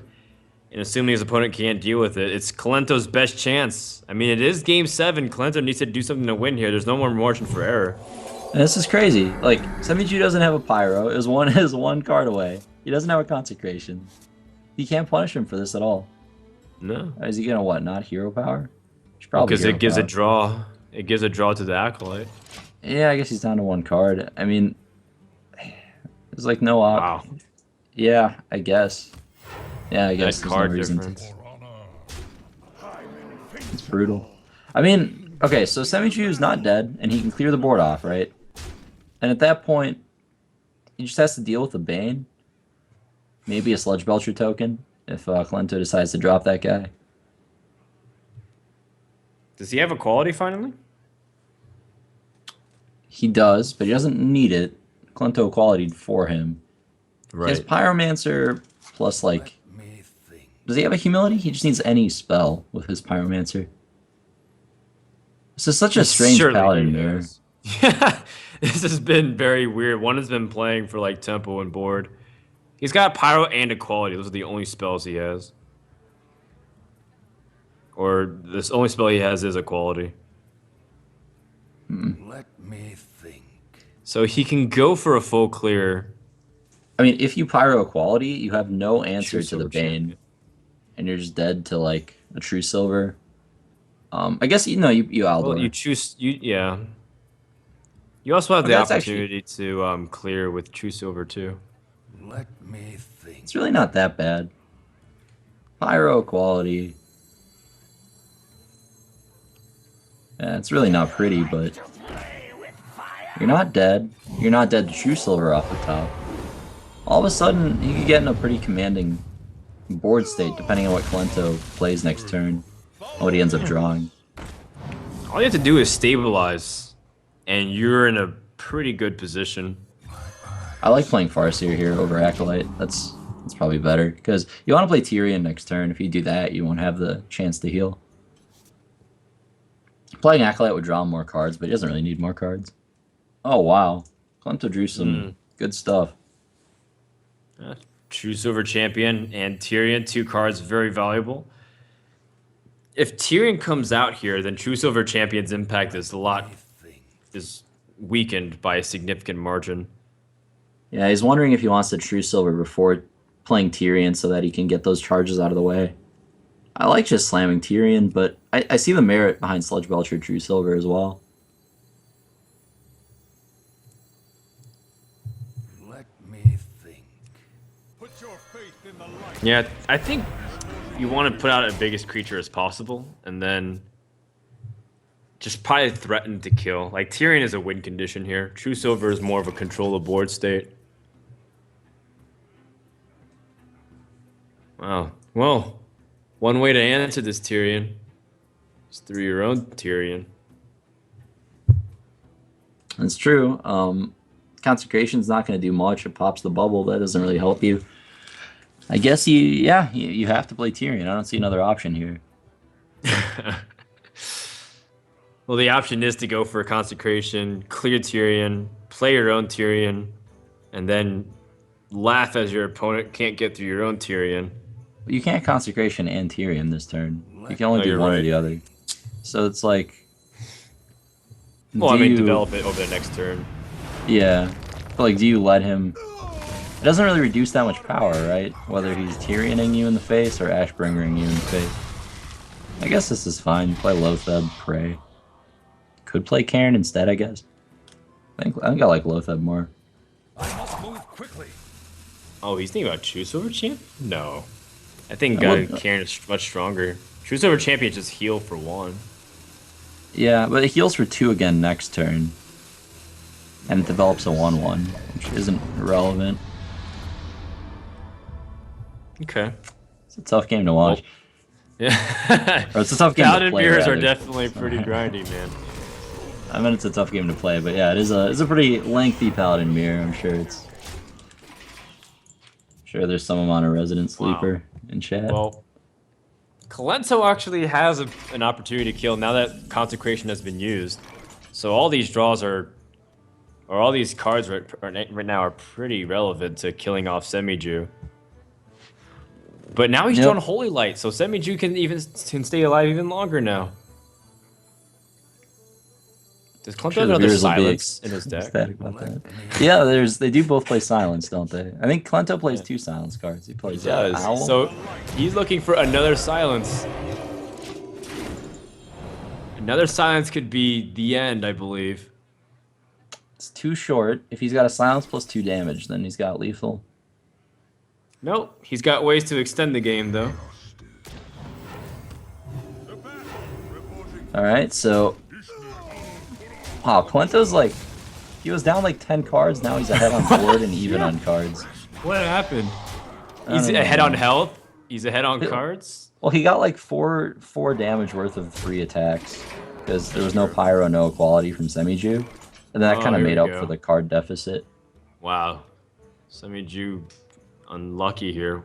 And assuming his opponent can't deal with it, it's Kolento's best chance. I mean, it is Game 7. Kolento needs to do something to win here. There's no more margin for error. And this is crazy. Like, Semijew doesn't have a Pyro. Is one card away. He doesn't have a Consecration. He can't punish him for this at all. No. Is he gonna what? Not Hero Power? Because it gives a draw. It gives a draw to the Acolyte. Yeah, I guess he's down to 1 card. I mean, there's like no op. Wow. Yeah, I guess. Yeah, I guess That there's card no reason difference. It's brutal. I mean, okay, so Semijew is not dead, and he can clear the board off, right? And at that point, he just has to deal with the Bane. Maybe a Sludge Belcher token if Kolento decides to drop that guy. Does he have a quality finally? He does, but he doesn't need it. Kolento quality'd for him. He has Pyromancer plus, like... Me think. Does he have a Humility? He just needs any spell with his Pyromancer. This is such a strange paladin mirror. Yeah, this has been very weird. One has been playing for like tempo and board. He's got pyro and equality. Those are the only spells he has. Or this only spell he has is equality. Let me think. So he can go for a full clear. I mean, if you Pyro Equality, you have no answer True to the Silver Bane. Champion. And you're just dead to, like, a True Silver. I guess, you Aldor. Well, you choose yeah. You also have the that's opportunity to clear with True Silver too. Let me think. It's really not that bad. Pyro Equality. Yeah, it's really not pretty, but you're not dead. You're not dead to True Silver off the top. All of a sudden, you could get in a pretty commanding board state, depending on what Kolento plays next turn, and what he ends up drawing. All you have to do is stabilize, and you're in a pretty good position. I like playing Farseer here over Acolyte. That's probably better, because you want to play Tyrion next turn. If you do that, you won't have the chance to heal. Playing Acolyte would draw more cards, but he doesn't really need more cards. Oh, wow. Kolento drew some good stuff. True Silver Champion and Tyrion, 2 cards, very valuable. If Tyrion comes out here, then True Silver Champion's impact is is weakened by a significant margin. Yeah, he's wondering if he wants to True Silver before playing Tyrion so that he can get those charges out of the way. I like just slamming Tyrion, but I see the merit behind Sludge Belcher True Silver as well. Let me think. Put your faith in the light. Yeah, I think you want to put out as biggest creature as possible, and then just probably threaten to kill. Like, Tyrion is a win condition here. True Silver is more of a control of board state. Wow. Well, one way to answer this, Tyrion, is through your own Tyrion. That's true. Consecration's not going to do much. It pops the bubble. That doesn't really help you. I guess you have to play Tyrion. I don't see another option here. Well, the option is to go for a Consecration, clear Tyrion, play your own Tyrion, and then laugh as your opponent can't get through your own Tyrion. But you can't Consecration and Tyrion this turn. You can only No, do you're one or right. the other. So it's like... Well, I mean, you- develop it over the next turn. Yeah. But like, do you let him... It doesn't really reduce that much power, right? Whether he's Tyrioning you in the face or Ashbringering you in the face. I guess this is fine. Play Lotheb, Prey. Could play Cairn instead, I guess. I think I like Lotheb more. I must move quickly. Oh, he's thinking about True Silver Champ? No. I think I would- Karen is much stronger. True Silver Champion just heal for 1. Yeah, but it heals for 2 again next turn. And it develops a 1/1, which isn't relevant. Okay. It's a tough game to watch. Yeah. Or it's a tough game to Paladin play, mirrors are rather. definitely pretty grindy, man. I mean, it's a tough game to play, but yeah, it's a pretty lengthy Paladin mirror. I'm sure there's some amount of Resident Sleeper in chat. Well, Kolento actually has an opportunity to kill now that Consecration has been used. So all these draws or all these cards right now are pretty relevant to killing off Semijew. But now he's drawn Holy Light, so Semijew can stay alive even longer now. Does Kolento have another Silence in his deck? ecstatic about that. Yeah, they do both play Silence, don't they? I think Kolento plays 2 Silence cards. He plays Owl. So he's looking for another Silence. Another Silence could be the end, I believe. It's too short. If he's got a Silence plus 2 damage, then he's got lethal. Nope, he's got ways to extend the game though. Alright, so... Wow, Kolento's like... He was down like 10 cards. Now he's ahead on board and even on cards. What happened? I He's don't know, ahead on man. health. He's ahead on cards. Well, he got like four damage worth of 3 attacks because there was no pyro, no equality from Semijew, and then that Oh, kind of here made we up go. for the card deficit. Wow. Semijew unlucky here.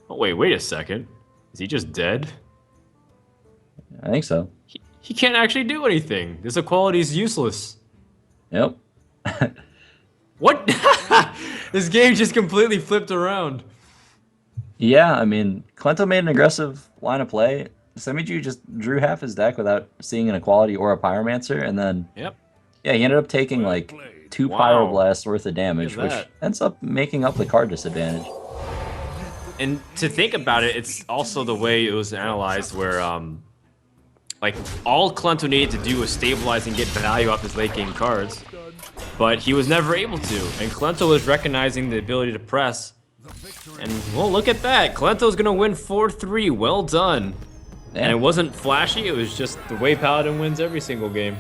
Oh wait a second. Is he just dead? I think so. He can't actually do anything. This equality is useless. Yep. What? This game just completely flipped around. Yeah, I mean, Kolento made an aggressive line of play. Semijew just drew half his deck without seeing an equality or a pyromancer, and then Yep. yeah, he ended up taking Well like played. 2 Wow. pyroblasts worth of damage, Look which at that. ends up making up the card disadvantage. And to think about it, it's also the way it was analyzed where like all Kolento needed to do was stabilize and get value off his late game cards. But he was never able to. And Kolento was recognizing the ability to press. And well, look at that. Kolento's gonna win 4-3. Well done. Yeah. And it wasn't flashy, it was just the way Paladin wins every single game.